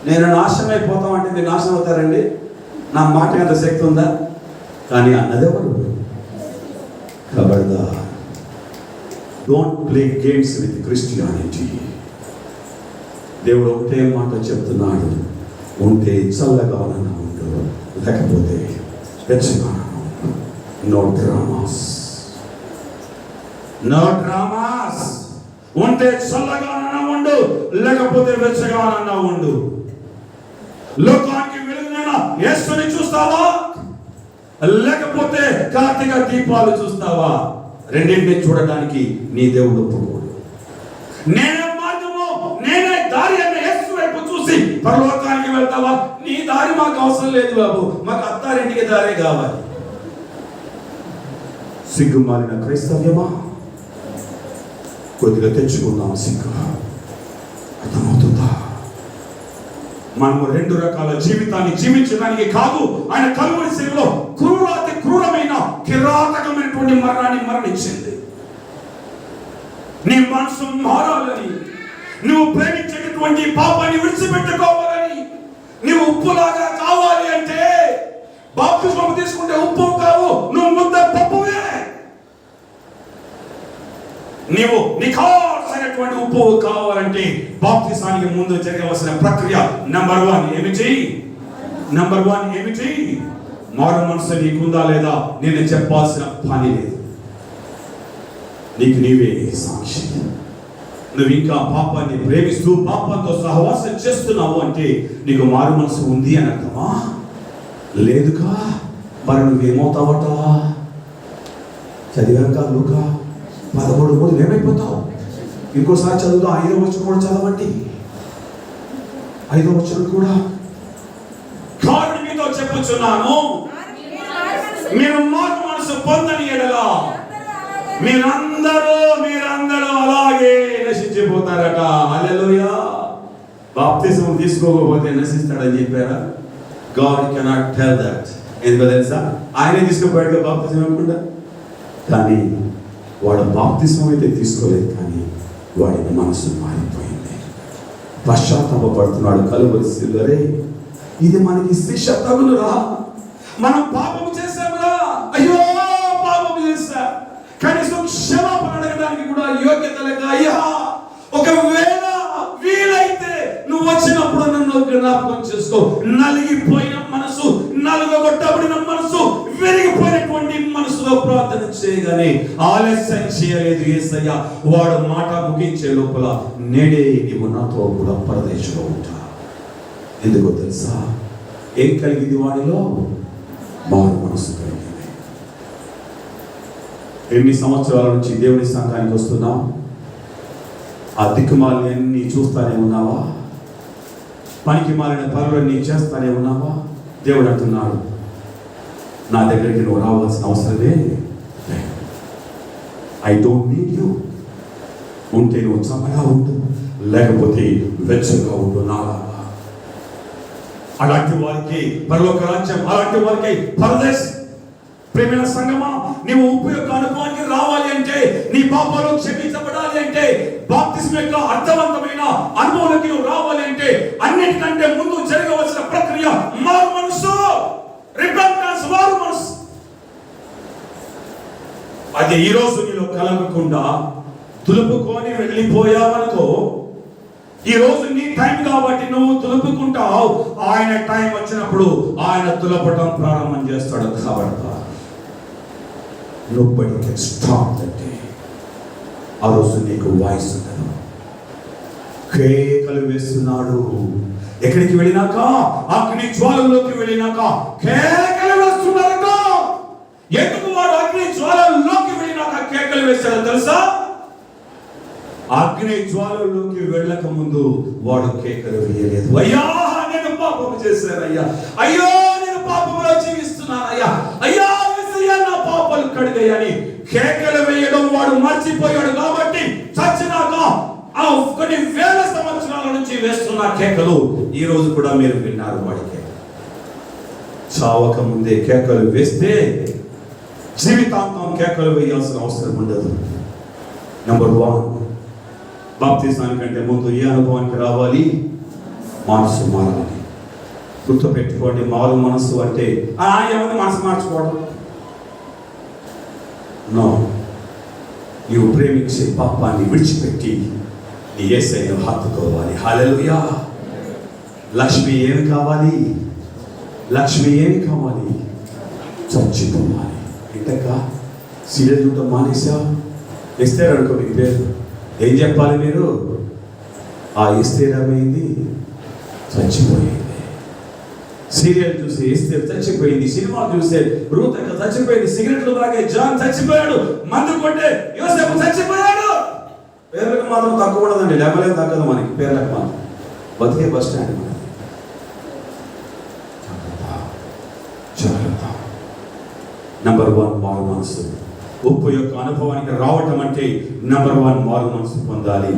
Speaker 1: నేను నాశనం అయిపోతామంటే మీరు నాశనం అవుతారండి? నా మాట ఎంత శక్తి ఉందా? కానీ అన్నదెవరు? ఖబర్దార్, don't play games with Christianity. దేవుడు ఒకటే మాట చెప్తున్నాడు, ఉంటే చల్లగా ఉండు, లేకపోతే వెచ్చగా ఉండు. No dramas. ఉంటే చల్లగా ఉండు, లేకపోతే వెచ్చగా ఉండు. లోకానికి వెలుగునైన యేసుని చూస్తావా, లేకపోతే కార్తీక దీపాలు చూస్తావా? రెండింటిని చూడడానికి నీ దేవుడు ఒప్పుకోడు. నేనే మార్గము, నేనే దారి అన్న యేసు వైపు చూసి పరలోకానికి వెళ్తావా? నీ దారి మాకు అవసరం లేదు బాబు, మాకు అత్తారింటికి దారే కావాలి. సిగ్గుమాలిన క్రైస్తవ్యమా? కొద్దిగా తెచ్చుకుందాం సిగ్గు. అర్థమవుతుందా? మనము 2 రకాల జీవితాన్ని జీవించడానికి కాదు, ఆయన కలువరి శిలువలో క్రూరమైన కిరాతకమైనటువంటి మరణాన్ని మరణించింది. నీ మనసు మారాలని, నువ్వు ప్రేమించేటటువంటి పాపాన్ని విడిచిపెట్టుకోవాలని, నువ్వు ఉప్పులాగా కావాలి అంటే బాప్తిస్మం తీసుకుంటే ఉప్పు కావు, నువ్వు ముద్ద పప్పువే. నీవు నిఖార్సైన నిజమైనటువంటి ఉప్పు కావాలంటే బాప్తిసానికి ముందు జరగవలసిన ప్రక్రియ నంబర్ 1 ఏమిటి? మారు మనసు నీకుందా లేదా? నేను చెప్పాల్సిన పని లేదు. నీకు నీవే సాక్షి. నువ్వు ఇంకా పాపాన్ని ప్రేమిస్తూ పాపంతో సహవాసం చేస్తున్నావు అంటే నీకు మారు మనసు ఉంది అని అర్థమా? లేదుగా. మరి నువ్వేమవుతావట? చదివాక లూకా 13 ఏమైపోతావు? ఇంకోసారి చదువుతా. 5వ వచనం కూడా చదవండి. 5వ వచనం కూడా. కారణం మీతో చెప్పుచున్నాను, మీరు మారు మనసు పొందని ఎడల మీరందరూ అలాగే నశించిపోతారట. హల్లెలూయా. బాప్తిసం తీసుకోకపోతే నశిస్తాడని చెప్పారా? God cannot tell that. ఎందుకో తెలుసా? ఆయనే తీసుకుపోయాడు బాప్తిసం ఇవ్వకుండా. కానీ వాడు బాప్తిసం అయితే తీసుకోలేదు, కానీ వాడి మనసు మారిపోయింది. పశ్చాత్తాపడుతున్నాడు. కలువరి శిలువరే, ఇది మనకి శిక్ష తగులురా, మనం పాపము చేశామురా, అయ్యో పాపము చేశా, కనీసం క్షమాపణ అడగడానికి కూడా యోగ్యత లేక, అయ్యా ఒకవేళ వీలైతే నువ్వు వచ్చినప్పుడు నన్ను జ్ఞాపకం చేసుకో. నలిగిపోయిన మనసు, నలుగొట్టబడిన మనసు, విరిగిపోయినటువంటి మనసులో ప్రార్థన చేయగానే ఆలస్యం చేయలేదు యేసయ్య. వాడు మాట ముగించే లోపల, నేడే నీవు నాతో కూడా పరదేశంలో ఉంటా. ఎందుకో తెలుసా? ఏం కలిగింది వాడిలో? మారు మనసు కలిగింది. ఎన్ని సంవత్సరాల నుంచి దేవుని సంఘానికి వస్తున్నావు? ఆ దిక్కుమాలని చూస్తానే ఉన్నావా? పనికి మాలిన పనులన్నీ చేస్తానే ఉన్నావా? దేవుడు అంటున్నాడు, నా దగ్గరికి నువ్వు రావాల్సిన అవసరమే, ఐ డోంట్ నీడ్ యూ. ఉంటే నువ్వు చల్లగా ఉండు, లేకపోతే వెచ్చగా ఉండు నాలాగా. అలాంటి వారికి పరలోక రాజ్యం, అలాంటి వారికి పరదేశం. ప్రేమైన సంగమా, నీవు ఉప్పు యొక్క అనుభవానికి రావాలి అంటే, నీ పాపాలు క్షమించబడాలి అంటే, బాప్తిస్మ యొక్క అర్థవంతమైన అనుభవానికి నువ్వు రావాలి అంటే, అన్నిటికంటే ముందు జరగవలసిన ప్రక్రియ మారు మనసు, రిపెంటెన్స్, మారు మనసు. అది ఈ రోజు నీలో కలగకుండా దులుపుకొని వెళ్ళిపోయావనుకో, ఈ రోజు నీ టైం కాబట్టి నువ్వు దులుపుకుంటావు. ఆయన టైం వచ్చినప్పుడు ఆయన దులపడం ప్రారంభం చేస్తాడు. కాబట్టి nobody can stop that day. ఆ రోజు నీకు వాయిస్ ఉండదు. కేకలు వేస్తున్నాడు. ఎక్కడికి వెళ్ళినాక, అగ్ని జ్వాలలోకి వెళ్ళినాక కేకలు వేస్తున్నారట. ఎందుకు వాడు అగ్ని జ్వాలలోకి వెళ్ళినాక కేకలు వేశాడో తెలుసా? అగ్ని జ్వాలలోకి వెళ్ళక ముందు వాడు కేకలు వేయలేదు. అయ్యా నేను పాపం చేశానయ్యా, అయ్యో నేను పాపంలో జీవిస్తున్నానయ్యా, అయ్యా నా పాపాలు కడిగాయని కేకలు వేయడం వాడు మర్చిపోయాడు. కాబట్టి చచ్చినాక ఆ కొన్ని వేల సంవత్సరాల నుంచి వేస్తున్న కేకలు ఈ రోజు కూడా మీరు విన్నారు. వాడికి చావక ముందే కేకలు వేస్తే జీవితాంతం కేకలు వేయాల్సిన అవసరం ఉండదు. నంబర్ 1, బాప్తిసానికంటే ముందు ఏ అనుభవానికి రావాలి? మనసు మారాలి. గుర్తుపెట్టుకోండి, మారు మనసు అంటే ఏమన్నా మనసు మార్చుకోవడం. నో, నీవు ప్రేమించే పాపాన్ని విడిచిపెట్టి నీ యేసయ్యను హత్తుకోవాలి. హల్లెలూయా. లక్ష్మి ఏమి కావాలి? చచ్చిపోవాలి. ఇంతక సీరియల్ చూడటం మానేసా? ఎస్తేర్ అనుకో మీ పేరు, ఏం చెప్పాలి మీరు? ఆ ఎస్తేర్ ఏమైంది? చచ్చిపోయింది. సీరియల్ చూసి ఎస్తేర్ చచ్చిపోయింది, సినిమా చూస్తే రూత్ చచ్చిపోయింది, సిగరెట్లు తాగే జాన్ చచ్చిపోయాడు, మందు కొట్టే యోసేపు చచ్చిపోయాడు. పేర్లకు మాత్రం తక్కువ ఉండదండి, లెవెల్ తగ్గదు మనకి. పేర్లకు మాత్రం బతికే బస్ స్టాండ్ మనకి. జాగ్రత్త. నంబర్ 1 మారు మనసు. ఉప్పు యొక్క అనుభవానికి రావటం అంటే నంబర్ 1 మారు మనసు పొందాలి.